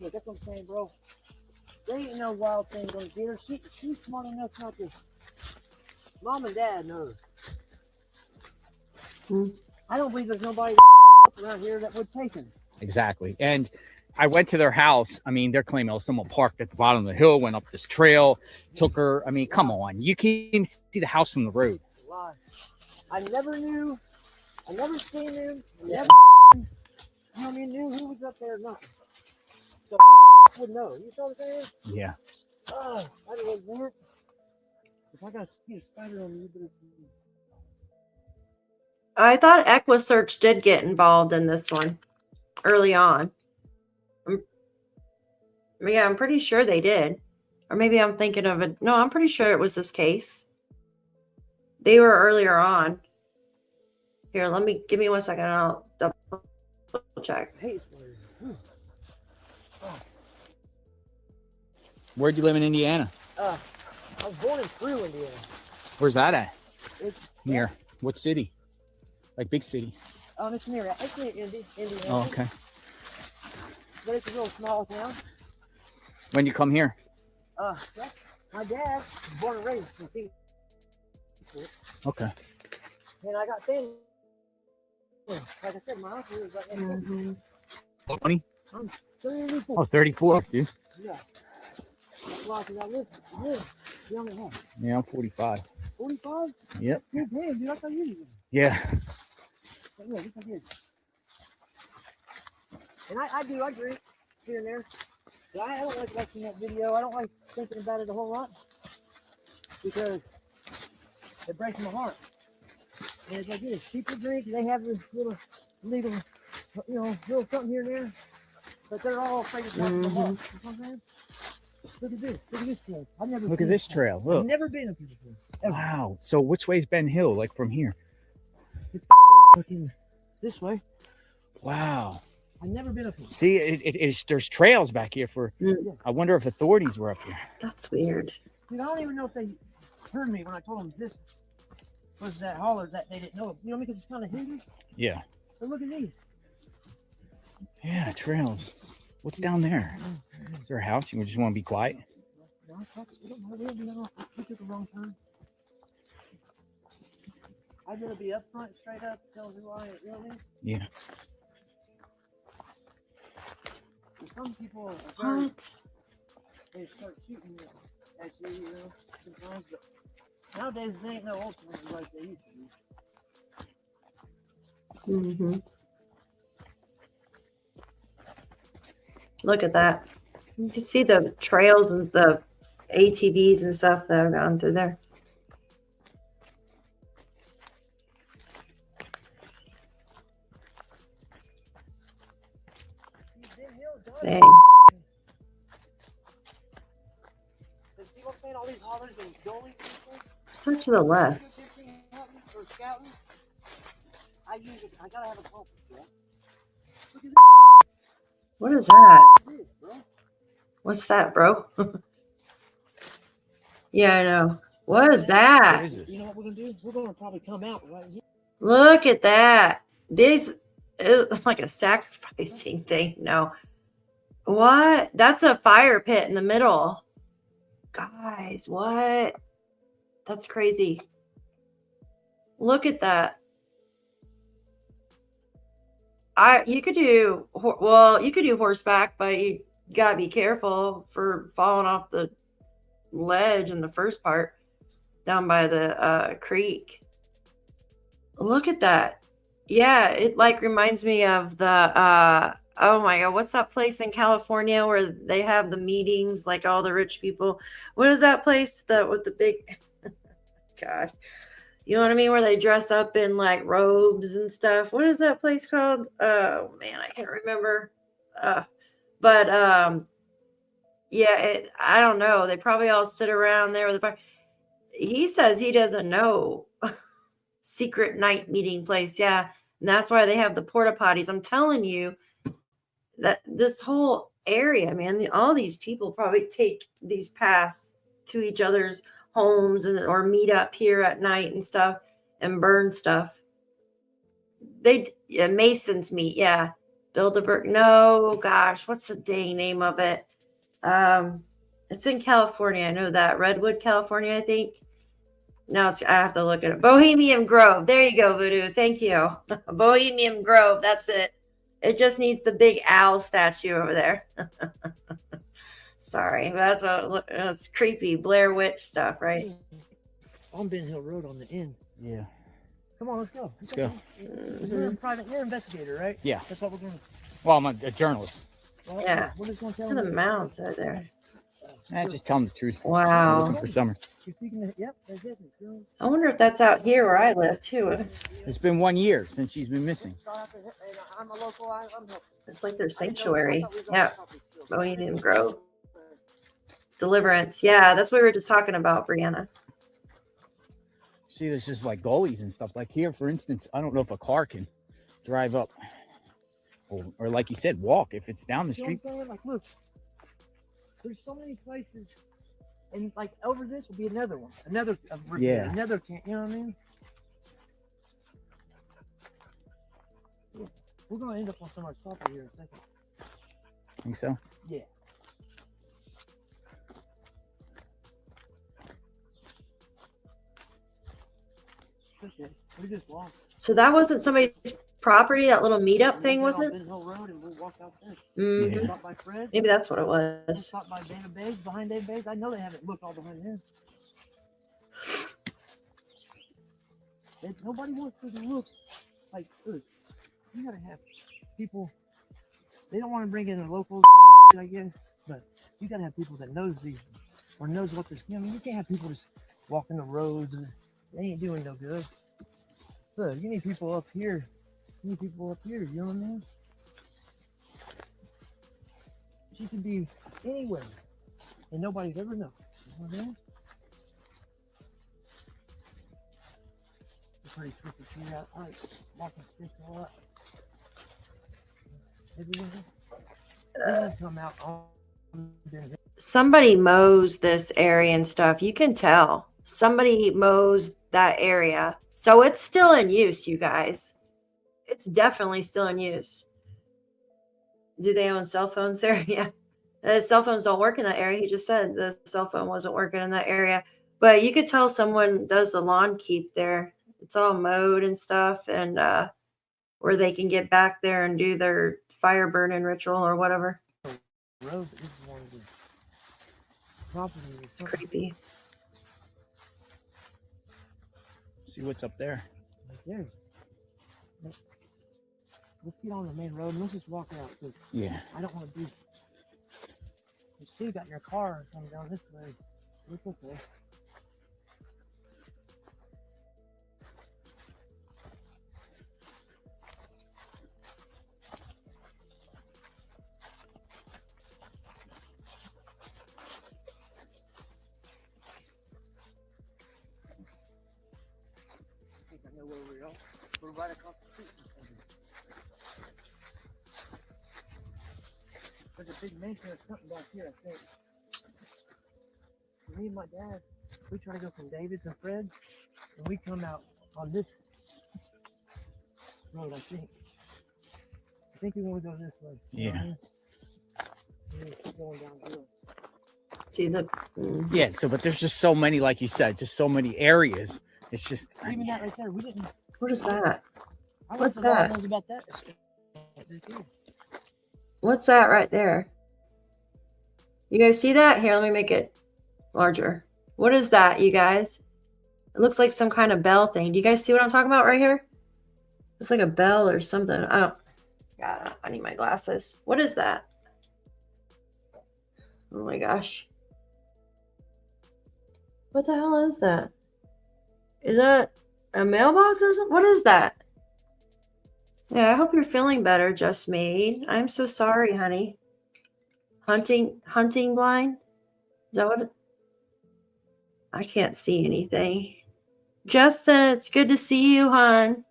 Look, that's what I'm saying, bro. There ain't no wild thing gonna get her. She's smart enough not to. Mom and Dad knows. I don't believe there's nobody that around here that would take him. Exactly. And I went to their house. I mean, they're claiming someone parked at the bottom of the hill, went up this trail, took her. I mean, come on. You can't even see the house from the road. Lie. I never knew. I never seen him. Never, knew who was up there or not. So who the fuck would know? You know what I'm saying? Yeah. Oh, I don't know. If I got a spider on me, you better. I thought EquiSearch did get involved in this one early on. Yeah, I'm pretty sure they did. Or maybe I'm thinking of it. No, I'm pretty sure it was this case. They were earlier on. Here, give me 1 second and I'll double check. Hey, spider. Where'd you live in Indiana? I was born and through Indiana. Where's that at? It's Near what city? Like big city. It's near Indiana. Oh, okay. But it's a little small town. When you come here? My dad was born and raised in Phoenix. Okay. And I got family. Like I said, my uncle was like, Mhm. 20? I'm 34. Oh, 34, dude. Yeah. That's why, because I live young at home. Yeah, I'm 45. 45? Yep. Good damn, dude. That's how you do. Yeah. Yeah, this I did. And I drink here and there. But I don't like watching that video. I don't like thinking about it a whole lot because it breaks my heart. And it's like this: people drink, they have this little legal, little something here and there, but they're all afraid of talking about. You know what I'm saying? Look at this. Look at this trail. I've never. Look at this trail. Look. I've never been up here before. Ever. Wow. So which way's Ben Hill? Like from here? It's fucking this way. Wow. I've never been up here. See, there's trails back here for. I wonder if authorities were up here. That's weird. Dude, I don't even know if they heard me when I told them this was that holler that they didn't know. You know, because it's kind of hidden. Yeah. But look at these. Yeah, trails. What's down there? Is there a house? You just want to be quiet? No, we don't know. We took a wrong turn. I'd rather be up front, straight up, tell who I am. You know what I mean? Yeah. Some people are very, What? they start shooting at you, sometimes. But nowadays, they ain't no ultimately like they used to be. Mm-hmm. Look at that. You can see the trails and the ATVs and stuff that have gone through there. Dang. See what I'm saying? All these hollers and goalies and stuff. So to the left. Or scouting. I gotta have a compass, bro. Look at What is that? this, bro. What's that, bro? Yeah, I know. What is that? What is this? You know what we're gonna do? We're gonna probably come out right here. Look at that. This is like a sacrificing thing. No. What? That's a fire pit in the middle. Guys, what? That's crazy. Look at that. You could do horseback, but you gotta be careful for falling off the ledge in the first part down by the creek. Look at that. Yeah, it like reminds me of the oh my god, what's that place in California where they have the meetings, like all the rich people? What is that place with the big god? You know what I mean? Where they dress up in like robes and stuff. What is that place called? Oh man, I can't remember. Yeah, I don't know. They probably all sit around there with a fire. He says he doesn't know. Secret night meeting place. Yeah. And that's why they have the porta potties. I'm telling you that this whole area, man, all these people probably take these paths to each other's homes or meet up here at night and stuff and burn stuff. Masons meet. Yeah. Bilderberg. No, gosh, what's the dang name of it? It's in California. I know that. Redwood, California, I think. Now I have to look at it. Bohemian Grove. There you go, Voodoo. Thank you. Bohemian Grove. That's it. It just needs the big owl statue over there. Sorry. That's what it's creepy. Blair Witch stuff, right? On Ben Hill Road on the end. Yeah. Come on, let's go. Let's go. You're a private, you're an investigator, right? Yeah. That's what we're going to. Well, I'm a journalist. Well, Yeah. We're just going to tell Look at them. the mountains right there. Just tell them the truth. I'm Wow. looking for Summer. You're speaking to, yep, that's it. I wonder if that's out here where I live too. It's been 1 year since she's been missing. I'm a local. I'm helping. It's like their sanctuary. Yeah. Bohemian Grove. Deliverance. Yeah, that's what we were just talking about, Brianna. See, there's just like gullies and stuff. Like here, for instance, I don't know if a car can drive up or like you said, walk if it's down the You know street. what I'm saying? Like, look, there's so many places, and like over this will be another one, another Yeah. another camp. You know what I mean? Yeah. We're gonna end up on somebody's property here in a second. Think so? Yeah. Okay. We just walked. So that wasn't somebody's property, that little meetup thing, was it? Ben Hill Road, and we'll walk out there. Mhm. Yeah. Stop by Fred. Maybe that's what it was. Stop by Dana Bays, behind Dana Bays. I know they haven't looked all behind him. Nobody wants to look like, look, you gotta have people. They don't want to bring in the locals, I guess, but you gotta have people that knows these or knows what this. You know, I mean, you can't have people just walking the roads and they ain't doing no good. Look, you need people up here. You need people up here. You know what I mean? She could be anywhere, and nobody's ever know. You know what I mean? It's pretty tricky to figure out. All right, walking sticks all up. Everywhere. Come out on. Somebody mows this area and stuff. You can tell. Somebody mows that area. So it's still in use, you guys. It's definitely still in use. Do they own cell phones there? Yeah. Cell phones don't work in that area. He just said the cell phone wasn't working in that area. But you could tell someone does the lawn keep there. It's all mowed and stuff. And where they can get back there and do their fire burning ritual or whatever. Road is one of the property. It's creepy. See what's up there. Right there. Let's get on the main road and let's just walk out. Yeah. I don't want to do. You still got your car coming down this way. It's okay. I think I know where we are. We're right across the street from something. There's a big mansion or something back here, I think. Me and my dad, we try to go from David's and Fred, and we come out on this road, I think. I think we want to go this way. You know what I mean? And then keep going downhill. See the. Yeah. So, but there's just so many, like you said, just so many areas. It's just. Even that right there, we didn't. What is that? I What's forgot that? knows about that. Right there. What's that right there? You guys see that? Here, let me make it larger. What is that, you guys? It looks like some kind of bell thing. Do you guys see what I'm talking about right here? It's like a bell or something. I don't. God, I need my glasses. What is that? Oh my gosh. What the hell is that? Is that a mailbox or something? What is that? Yeah, I hope you're feeling better, Just Made. I'm so sorry, honey. Hunting blind? Is that what? I can't see anything. Justin, it's good to see you, hon.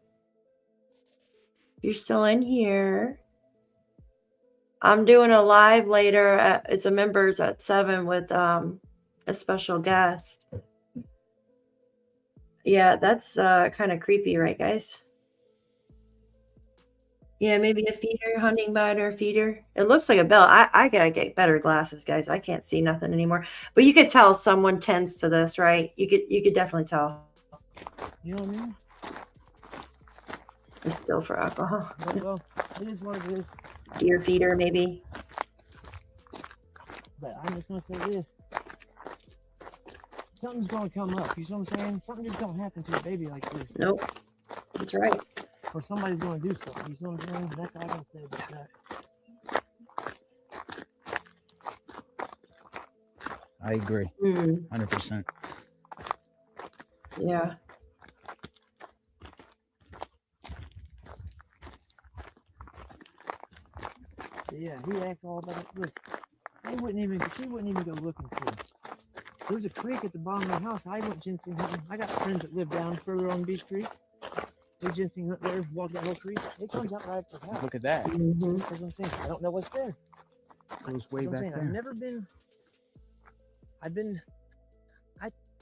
You're still in here. I'm doing a live later. It's a members at 7 with a special guest. Yeah, that's kind of creepy, right, guys? Yeah, maybe a feeder, hunting bite or feeder. It looks like a bell. I gotta get better glasses, guys. I can't see nothing anymore. But you could tell someone tends to this, right? You could definitely tell. You know what I mean? It's still for alcohol. Well, it is what it is. Deer feeder, maybe. But I'm just gonna say this. Something's gonna come up. You know what I'm saying? Something just don't happen to a baby like this. Nope. That's right. Or somebody's gonna do something. You know what I'm saying? That's all I can say about that. I agree. 100%. Yeah. Yeah, he acts all about it. Look, she wouldn't even go looking for him. There was a creek at the bottom of the house. I went ginseng hunting. I got friends that live down further on Beach Creek. They ginseng hunt there, walk that whole creek. It comes out right at the house. Look at that. That's what I'm saying. I don't know what's there. Goes way That's what I'm back saying. there. I've never been. I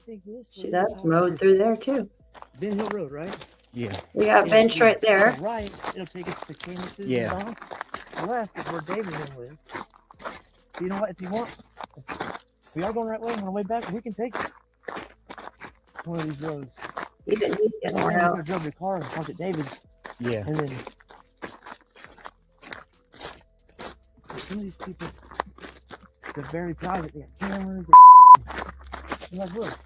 think this. See, that's mowed through there too. Ben Hill Road, right? Yeah. We got bench right there. To the right, it'll take us to Candace's. Yeah. And the left is where David and lives. So you know what? If you want, we are going the right way. On the way back, we can take one of these roads. Even he's getting I worn could out. have drove the car and parked at David's, Yeah. and then some of these people, they're very private. They have cameras. They're like, look,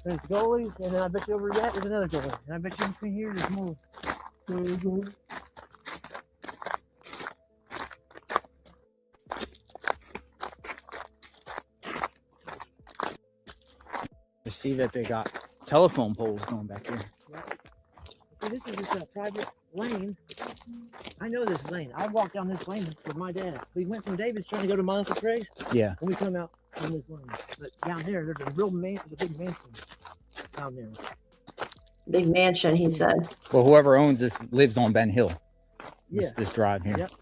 there's goalies, and then I bet you over that there's another goalie, and I bet you in between here there's more. To see that they got telephone poles going back here. See, this is just a private lane. I know this lane. I walked down this lane with my dad. We went from David's trying to go to my Uncle Craig's, Yeah. and we come out on this lane. But down there, there's a big mansion down there. Big mansion, he said. Well, whoever owns this lives on Ben Hill. Yeah. This drive here. Yep.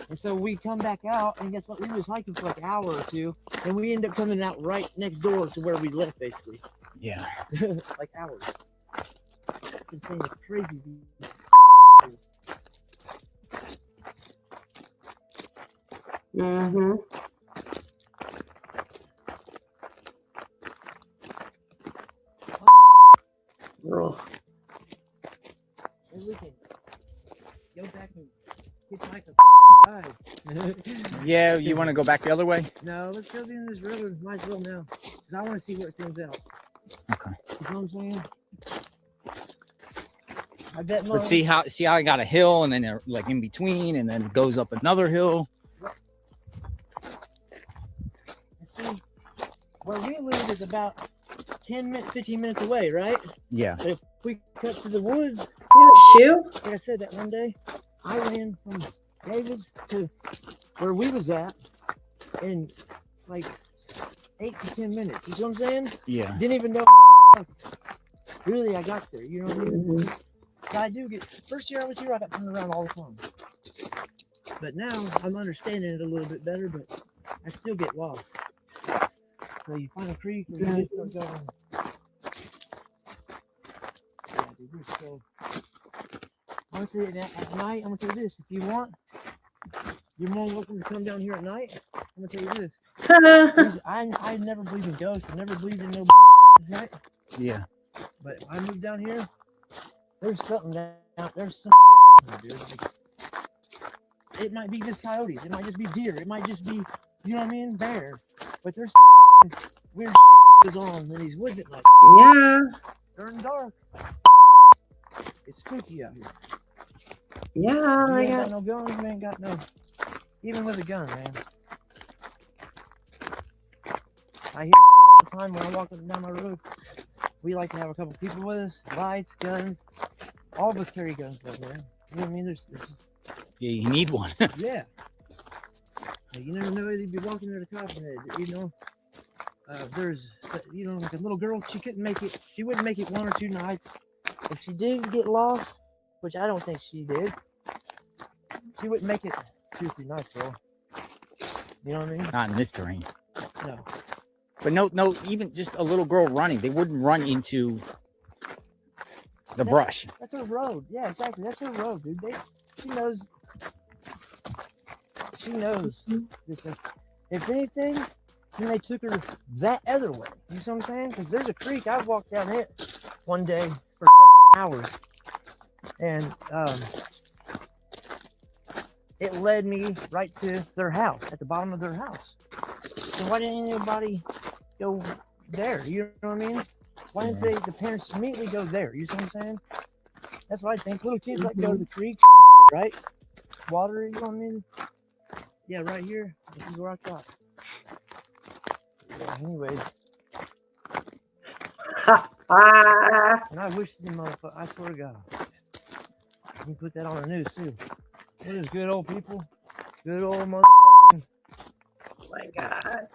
And so we come back out, and guess what? We was hiking for like an hour or two, and we end up coming out right next door to where we left, basically. Yeah. Like hours. It's insane. It's crazy. Mm-hmm. Ugh. Maybe we can go back and hitchhike a ride. Yeah. You want to go back the other way? No, let's go in this road. Might as well now. Because I want to see where it things out. Okay. You know what I'm saying? I bet Let's see how I got a hill and then like in between and then it goes up another hill. See, where we live is about 15 minutes away, right? Yeah. But if we cut to the woods, You have a shoe? like I said, that one day, I ran from David's to where we was at in like 8 to 10 minutes. You see what I'm saying? Yeah. Didn't even know how the fuck really I got there. You know what I mean? Mhm. But I do get, first year I was here, I got turned around all the time. But now I'm understanding it a little bit better, but I still get lost. So you find a creek and you just start going. Yeah, dude, you're so. I'm gonna tell you that at night, I'm gonna tell you this. If you want, you're more than welcome to come down here at night. I'm gonna tell you this. I never believed in ghosts. I never believed in no bullshit, right? Yeah. But I moved down here. There's something down. There's some shit down here, dude. Like, it might be just coyotes. It might just be deer. It might just be, you know what I mean, bear. But there's some fucking weird shit that goes on in these woods at night. Yeah. During the dark. It's spooky out here. Yeah. You I ain't got got no guns. You ain't got no. Even with a gun, man. I hear shit all the time when I'm walking down my road. We like to have a couple people with us, lights, guns. All of us carry guns down there. You know what I mean? There's Yeah, you need one. yeah. You never know, they'd be walking to the cops and you know. There's, you know, like a little girl, she couldn't make it. She wouldn't make it 1 or 2 nights. If she did get lost, which I don't think she did, she wouldn't make it 2 or 3 nights, bro. You know what I mean? Not in this terrain. No. But no, even just a little girl running, they wouldn't run into the brush. That's her road. Yeah, exactly. That's her road, dude. She knows. She knows. This is, if anything, then they took her that other way. You see what I'm saying? Because there's a creek. I walked down it one day for hours, and it led me right to their house, at the bottom of their house. So why didn't anybody go there? You know what I mean? Why didn't the parents immediately go there? You see what I'm saying? That's what I think. Little kids like to go to the creek, right? Water, you know what I mean? Yeah, right here. This is where I thought. Yeah, anyways, and I wish the motherfucker, I swear to God, you can put that on the news too. It is good old people. Good old motherfucking. Oh my God.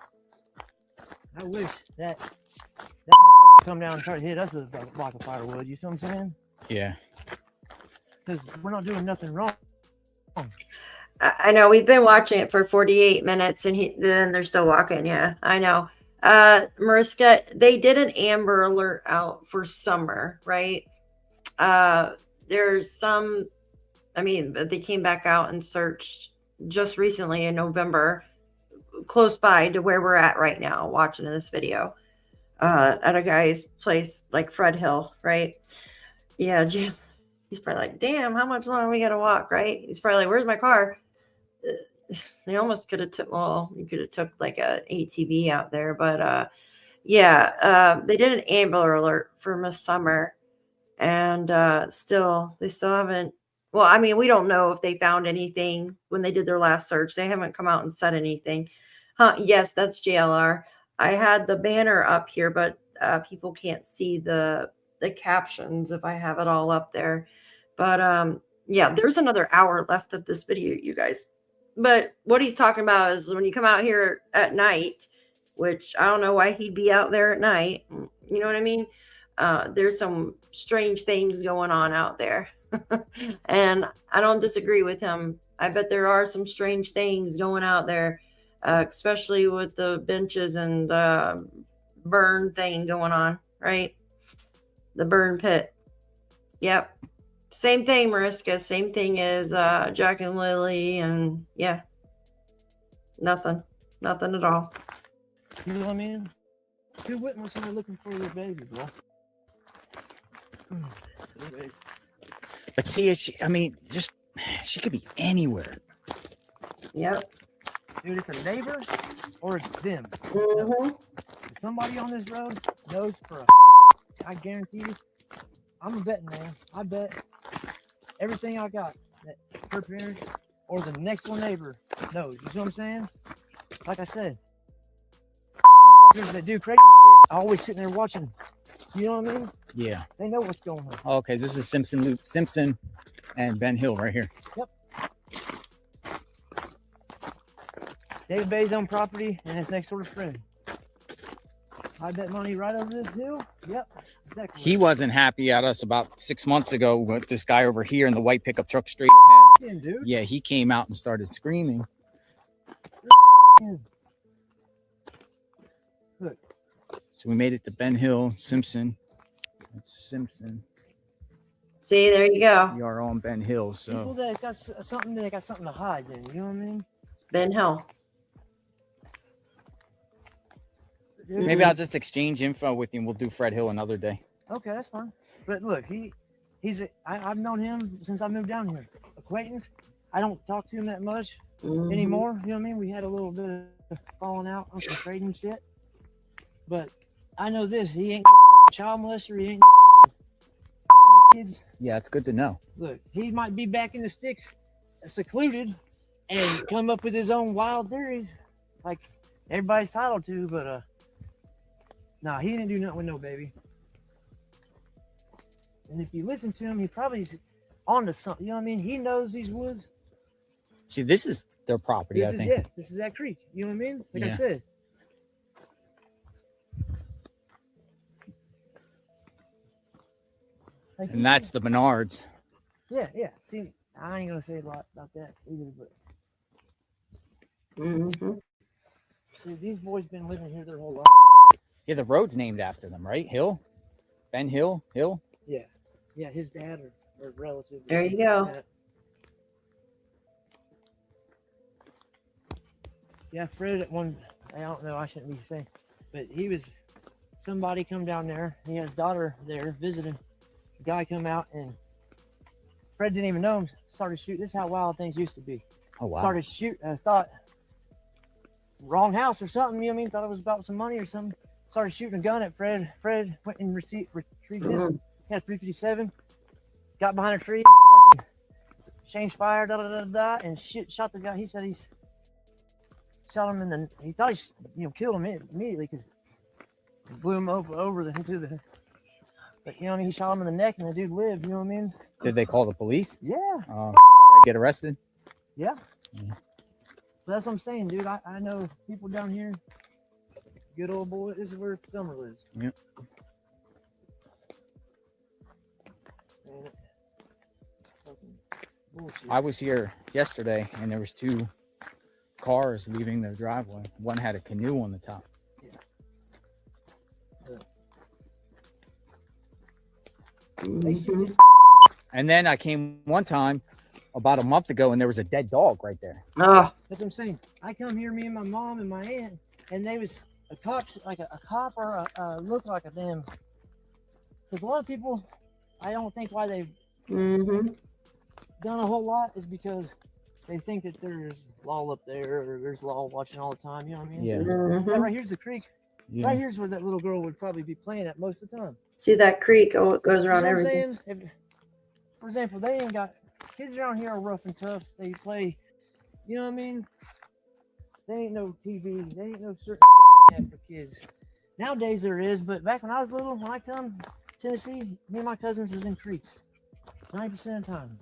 I wish that motherfucker come down and try to hit us with a block of firewood. You see what I'm saying? Yeah. Mm-hmm. Because we're not doing nothing wrong. I know we've been watching it for 48 minutes and then they're still walking. Yeah, I know. Mariska, they did an Amber Alert out for summer, right? There's some, I mean, they came back out and searched just recently in November, close by to where we're at right now, watching this video, at a guy's place like Fred Hill, right? Yeah, Jim. He's probably like, damn, how much longer we got to walk, right? He's probably like, where's my car? They almost could have took, well, you could have took like a ATV out there, but yeah, they did an Amber Alert for Miss Summer, and they still haven't, well, I mean, we don't know if they found anything when they did their last search. They haven't come out and said anything. Yes, that's JLR. I had the banner up here, but people can't see the captions if I have it all up there. But yeah, there's another hour left of this video, you guys. But what he's talking about is when you come out here at night, which I don't know why he'd be out there at night. You know what I mean? There's some strange things going on out there. And I don't disagree with him. I bet there are some strange things going out there, especially with the benches and burn thing going on, right? The burn pit. Yep. Same thing, Mariska. Same thing as Jack and Lily. And yeah, nothing at all. You know what I mean? Who wouldn't want somebody looking for their baby, bro? Anyways. But see, I mean, just she could be anywhere. Yep. Dude, it's a neighbor or it's them. Mm-hmm. If somebody on this road knows for a I guarantee you, I'm a betting man. I bet everything I got that her parents or the next door neighbor knows. You see what I'm saying? Like I said, motherfuckers that do crazy shit are always sitting there watching. You know what I mean? Yeah. They know what's going on. Okay, this is Simpson and Ben Hill right here. Yep. David Bay's own property and his next door to friend. I bet money right over this hill. Yep. Exactly. He wasn't happy at us about 6 months ago with this guy over here in the white pickup truck straight ahead. Dude. Yeah, he came out and started screaming. Look. So we made it to Ben Hill, Simpson. That's Simpson. See, there you go. We are on Ben Hill, People so that got something, they got something to hide. Then you know what I mean? Ben Hill. Dude, maybe I'll just exchange info with you and we'll do Fred Hill another day. Okay, that's fine. But look, I've known him since I moved down here. Acquaintance. I don't talk to him that much Mhm. anymore. You know what I mean? We had a little bit of falling out on some trading shit. But I know this: he ain't no fucking child molester. He ain't no fucking kids. Yeah, it's good to know. Look, he might be back in the sticks, secluded, and come up with his own wild theories, like everybody's entitled to. But nah, he didn't do nothing with no baby. And if you listen to him, he probably's onto something. You know what I mean? He knows these woods. See, this is their property, I think. This is that creek. You know what I mean? Like Yeah. I said. Like you And that's the Menards. said. Yeah. See, I ain't gonna say a lot about that either, but Mhm. see, these boys been living here their whole life. Yeah, the road's named after them, right? Hill? Ben Hill? Hill? Yeah, his dad or relative. There you go. Yeah, Fred at one, I don't know, I shouldn't be saying, but he was, somebody come down there, he has his daughter there visiting. The guy come out and Fred didn't even know him, started shooting. This is how wild things used to be. Oh, wow. Started shooting, I thought, wrong house or something, you know what I mean? Thought it was about some money or something. Started shooting a gun at Fred. Fred went and retrieved his, he had 357, got behind a tree, fucking changed fire, and shot the guy. He said he's shot him in the, he thought he killed him immediately because he blew him into the, but you know what I mean? He shot him in the neck and the dude lived, you know what I mean? Did they call the police? Yeah. Get arrested? Yeah. Yeah. But that's what I'm saying, dude. I know people down here. Good old boy. This is where Summer lives. Yep. Man, fucking bullshit. I was here yesterday and there was 2 cars leaving their driveway. One had a canoe on the top. Mhm. And then I came one time about a month ago and there was a dead dog right there. Oh, That's what I'm saying. I come here, me and my mom and my aunt, and they was a cop, like a cop or look like a damn. Because a lot of people, I don't think why they've mhm. done a whole lot is because they think that there's law up there or there's law watching all the time. You know what I mean? Yeah. Yeah, Mhm. right here's the creek. Yeah. Right here's where that little girl would probably be playing at most of the time. See that creek? Oh, it goes You know around what I'm everything. saying? For example, they ain't got kids around here are rough and tough. They play, you know what I mean? They ain't no TV. They ain't no certain shit like that for kids. Nowadays there is, but back when I was little, when I come to Tennessee, me and my cousins was in creeks 90% of the time.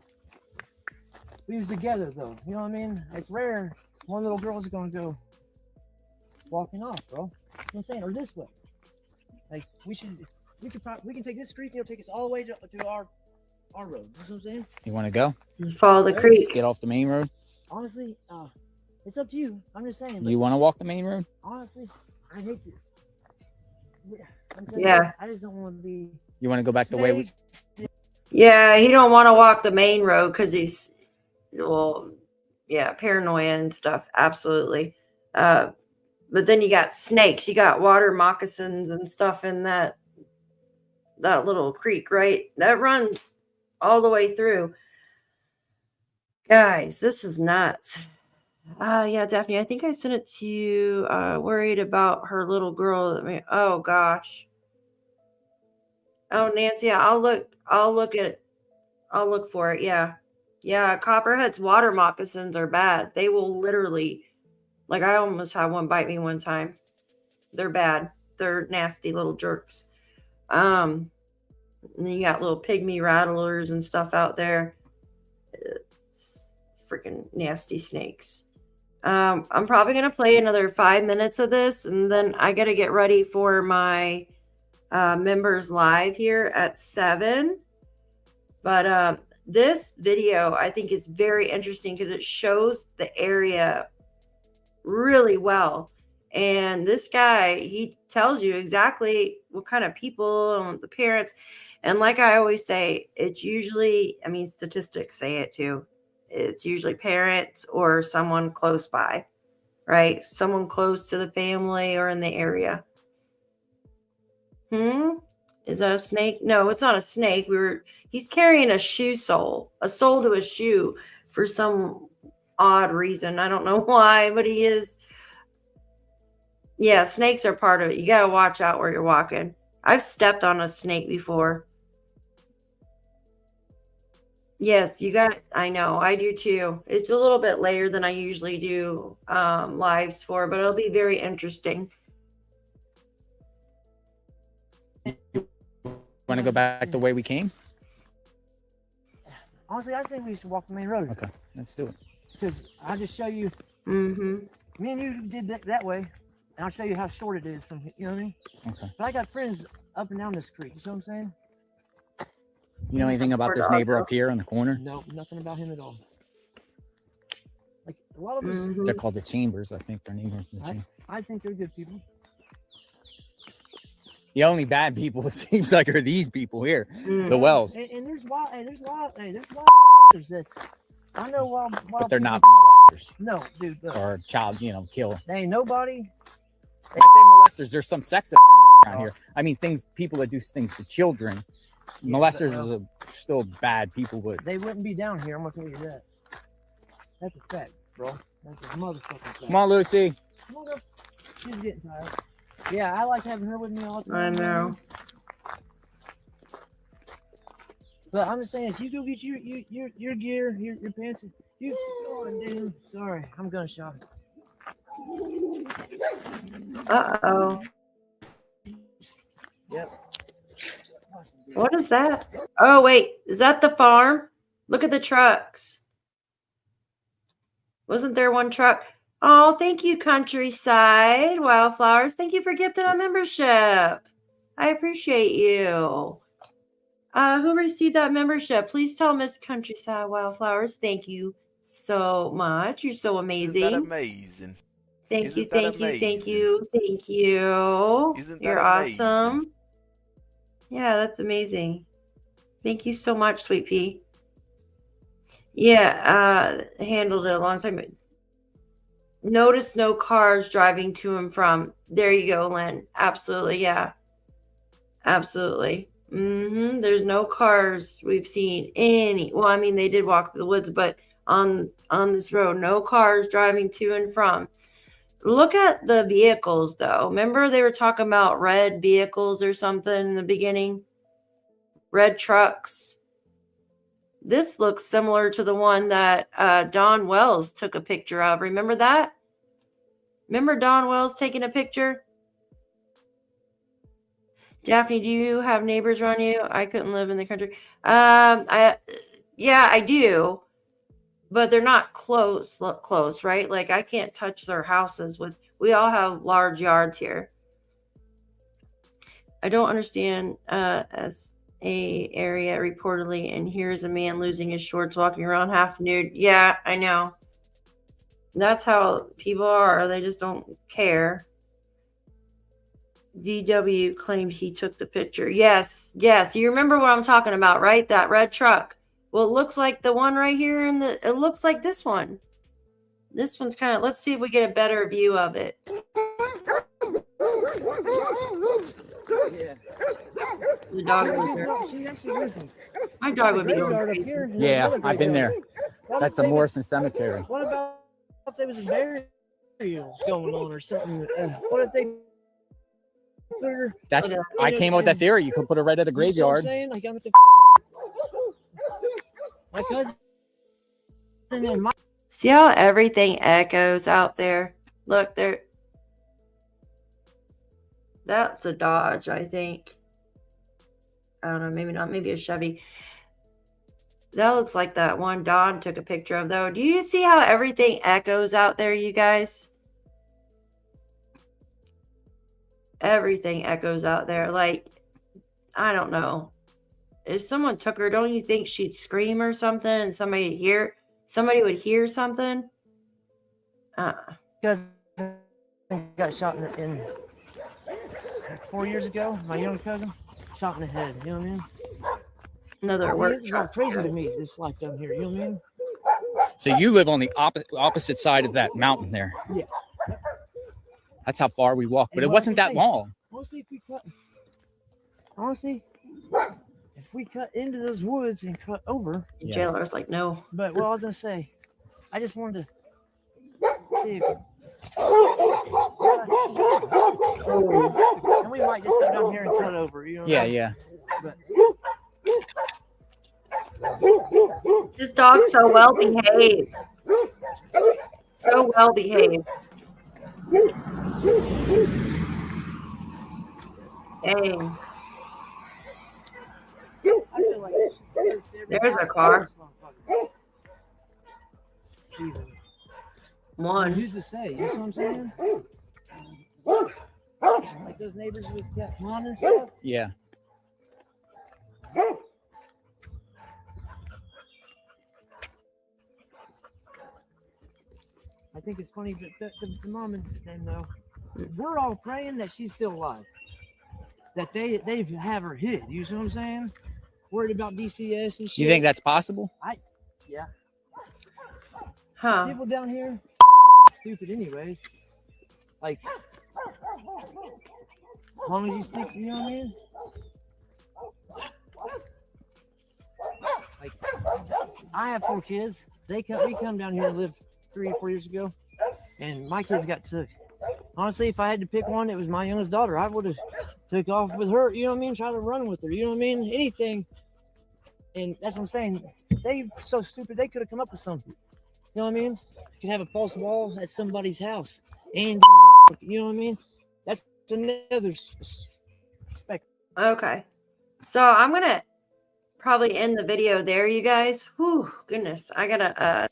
We was together though. You know what I mean? It's rare one little girl's gonna go walking off, bro. You know what I'm saying? Or this way. Like we can take this creek, it'll take us all the way to our road. You know what I'm saying? You want to go? Follow the creek. Get off the main road? Honestly, it's up to you. I'm just saying. But You want to walk the main road? honestly, I hate this. Yeah. I just don't want to be. You want to go back the way we... Yeah, he don't want to walk the main road because he's, well, yeah, paranoia and stuff. Absolutely. But then you got snakes. You got water moccasins and stuff in that little creek, right? That runs all the way through. Guys, this is nuts. Yeah, Daphne, I think I sent it to you. Worried about her little girl. Oh gosh. Oh, Nancy, I'll look for it. Yeah. Yeah, copperhead's water moccasins are bad. They will literally, like, I almost had one bite me one time. They're bad. They're nasty little jerks. And then you got little pygmy rattlers and stuff out there. It's freaking nasty snakes. I'm probably going to play another 5 minutes of this, and then I got to get ready for my members live here at 7. But this video, I think, is very interesting because it shows the area really well. And this guy, he tells you exactly what kind of people and the parents. And like I always say, it's usually, I mean, statistics say it too. It's usually parents or someone close by, right? Someone close to the family or in the area. Is that a snake? No, it's not a snake. He's carrying a shoe sole, a sole to a shoe for some odd reason. I don't know why, but he is. Yeah, snakes are part of it. You got to watch out where you're walking. I've stepped on a snake before. Yes, you got it. I know, I do too. It's a little bit later than I usually do lives for, but it'll be very interesting. Want to go back the way we came? Honestly, I think we should walk the main road. Okay, let's do it. Because I'll just show you. Mm-hmm. Me and you did that way, and I'll show you how short it is from here. You know what I mean? Okay. But I got friends up and down this creek. You know what I'm saying? You know anything about this neighbor up here in the corner? No, nothing about him at all. Like a lot of us, They're called the Chambers, I think. Their neighbors. I think they're good people. The only bad people, it seems like, are these people here, the Wells. And there's wild that's. I know wild. But they're not people. molesters. No, dude. Look, Or child, kill. there ain't nobody. When I say molesters, there's some sex offenders around here. I mean, people that do things to children. Molesters is still bad people, but They wouldn't be down here. I'm gonna tell you that. That's a fact, bro. That's a motherfucking fact. come on, Lucy. Come on, girl. She's getting tired. Yeah, I like having her with me all the I time. know. But I'm just saying, if you go get your gear, your pants, you oh, damn, sorry, I'm gunshot. Uh-oh. Yep. What is that? Oh, wait. Is that the farm? Look at the trucks. Wasn't there one truck? Oh, thank you, Countryside Wildflowers. Thank you for gifting a membership. I appreciate you. Who received that membership? Please tell Miss Countryside Wildflowers. Thank you so much. You're so amazing. Isn't that amazing? Thank you, Isn't that thank you, thank amazing? you, thank you. Isn't that You're amazing? awesome. Yeah, that's amazing. Thank you so much, Sweet Pea. Yeah, handled it a long time ago. Notice no cars driving to and from. There you go, Lynn. Absolutely, yeah. Absolutely. There's no cars we've seen any. Well, I mean, they did walk through the woods, but on this road, no cars driving to and from. Look at the vehicles, though. Remember they were talking about red vehicles or something in the beginning? Red trucks. This looks similar to the one that Don Wells took a picture of. Remember that? Remember Don Wells taking a picture? Daphne, do you have neighbors around you? I couldn't live in the country. Yeah, I do. But they're not close, right? Like I can't touch their houses we all have large yards here. I don't understand as a area reportedly, and here's a man losing his shorts walking around half nude. Yeah, I know. That's how people are. They just don't care. DW claimed he took the picture. Yes. You remember what I'm talking about, right? That red truck. Well, it looks like the one right here it looks like this one. This one's kind of, let's see if we get a better view of it. Yeah. The dog would be She actually listens. My dog would be Graveyard going up crazy. here, and Yeah, another I've been there. graveyard. What That's if the they was- Morrison Cemetery. What about if there was a burial going on or something? What if they put her? I came up with that theory. You could put it right at a You see what I'm graveyard. saying? Like I'm at the my cousin and my See how everything echoes out there? Look, there. That's a Dodge, I think. I don't know, maybe not, maybe a Chevy. That looks like that one Don took a picture of, though. Do you see how everything echoes out there, you guys? Everything echoes out there. Like, I don't know. If someone took her, don't you think she'd scream or something and somebody would hear something? Because got shot in 4 years ago. My younger cousin shot in the head. You know what I mean? Another See, work this is all truck. crazy to me. This life down here. You know what I mean? So you live on the opposite side of that mountain there. Yeah. That's how far we walked, but And it what wasn't did that they- long. Honestly, if we cut into those woods and cut over, Yeah. Jailer's like, no. but what I was gonna say, I just wanted to see if, and we might just go down here and cut over. You know? Yeah, yeah. But This dog's so well behaved. So well behaved. Dang. I feel like There's a car. One. Who's to say? You know what I'm saying? Like those neighbors with that lawn and stuff. Yeah. I think it's funny that the mom and them though, we're all praying that she's still alive. That they have her hid. You see what I'm saying? Worried about DCS and shit. You think that's possible? Yeah. Huh. People down here are fucking stupid anyways. Like, as long as you stick, you know what I mean? Like, I have 4 kids. We come down here and live 3 or 4 years ago, and my kids got took. Honestly, if I had to pick one, it was my youngest daughter. I would have took off with her. You know what I mean? Try to run with her. You know what I mean? Anything. And that's what I'm saying. They so stupid. They could have come up with something. You know what I mean? You can have a false wall at somebody's house, and you know what I mean? That's another spec. Okay. So I'm going to probably end the video there, you guys. Whew, goodness. I got to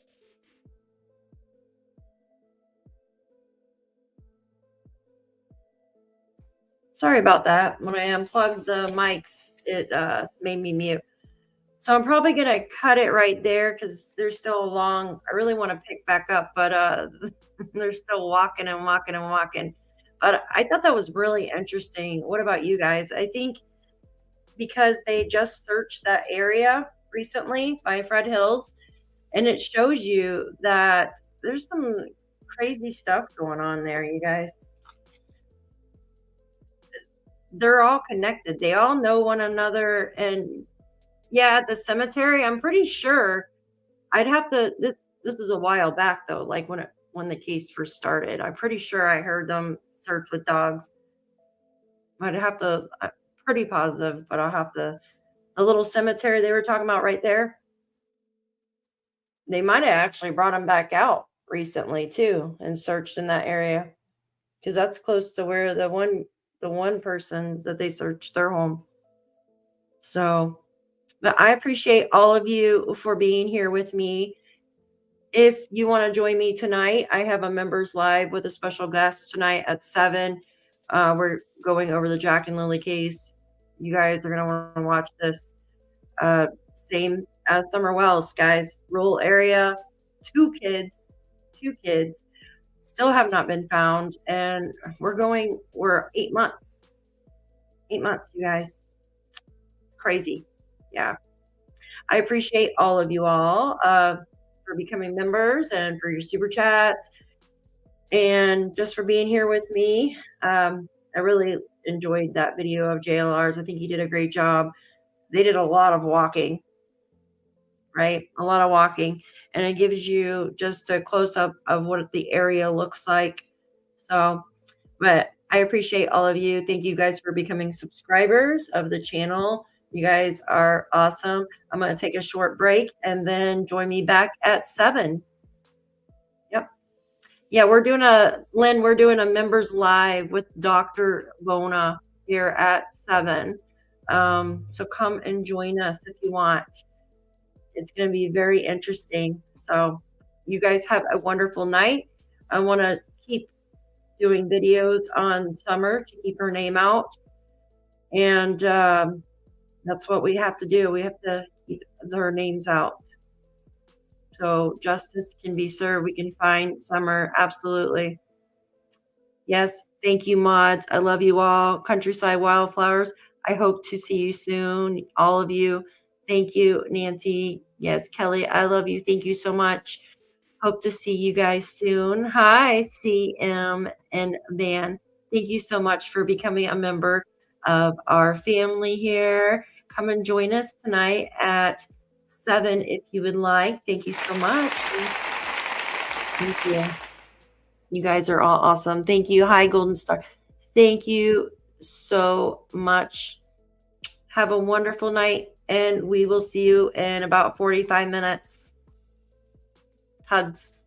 sorry about that. When I unplugged the mics, it made me mute. So I'm probably going to cut it right there because there's still a long, I really want to pick back up, but they're still walking and walking and walking. But I thought that was really interesting. What about you guys? I think because they just searched that area recently by Fred Hills, and it shows you that there's some crazy stuff going on there, you guys. They're all connected. They all know one another. And yeah, at the cemetery, I'm pretty sure I'd have to, this is a while back though, like when the case first started. I'm pretty sure I heard them search with dogs. I'd have to, I'm pretty positive, but I'll have to, the little cemetery they were talking about right there, they might have actually brought them back out recently too and searched in that area because that's close to where the one person that they searched their home. So, but I appreciate all of you for being here with me. If you want to join me tonight, I have a members live with a special guest tonight at 7. We're going over the Jack and Lily case. You guys are going to want to watch this. Same as Summer Wells, guys. Rural area, 2 kids, still have not been found. And we're 8 months. 8 months, you guys. It's crazy. Yeah. I appreciate all of you all for becoming members and for your super chats and just for being here with me. I really enjoyed that video of JLR's. I think he did a great job. They did a lot of walking, right? A lot of walking. And it gives you just a close-up of what the area looks like. So, but I appreciate all of you. Thank you guys for becoming subscribers of the channel. You guys are awesome. I'm going to take a short break and then join me back at 7. Yep. Yeah, Lynn, we're doing a members live with Dr. Bona here at 7. So come and join us if you want. It's going to be very interesting. So you guys have a wonderful night. I want to keep doing videos on Summer to keep her name out. And that's what we have to do. We have to keep their names out. So justice can be served. We can find Summer. Absolutely. Yes. Thank you, mods. I love you all. Countryside Wildflowers. I hope to see you soon. All of you. Thank you, Nancy. Yes, Kelly. I love you. Thank you so much. Hope to see you guys soon. Hi, CM and Van. Thank you so much for becoming a member of our family here. Come and join us tonight at 7 if you would like. Thank you so much. Thank you. You guys are all awesome. Thank you. Hi, Golden Star. Thank you so much. Have a wonderful night, and we will see you in about 45 minutes. Hugs.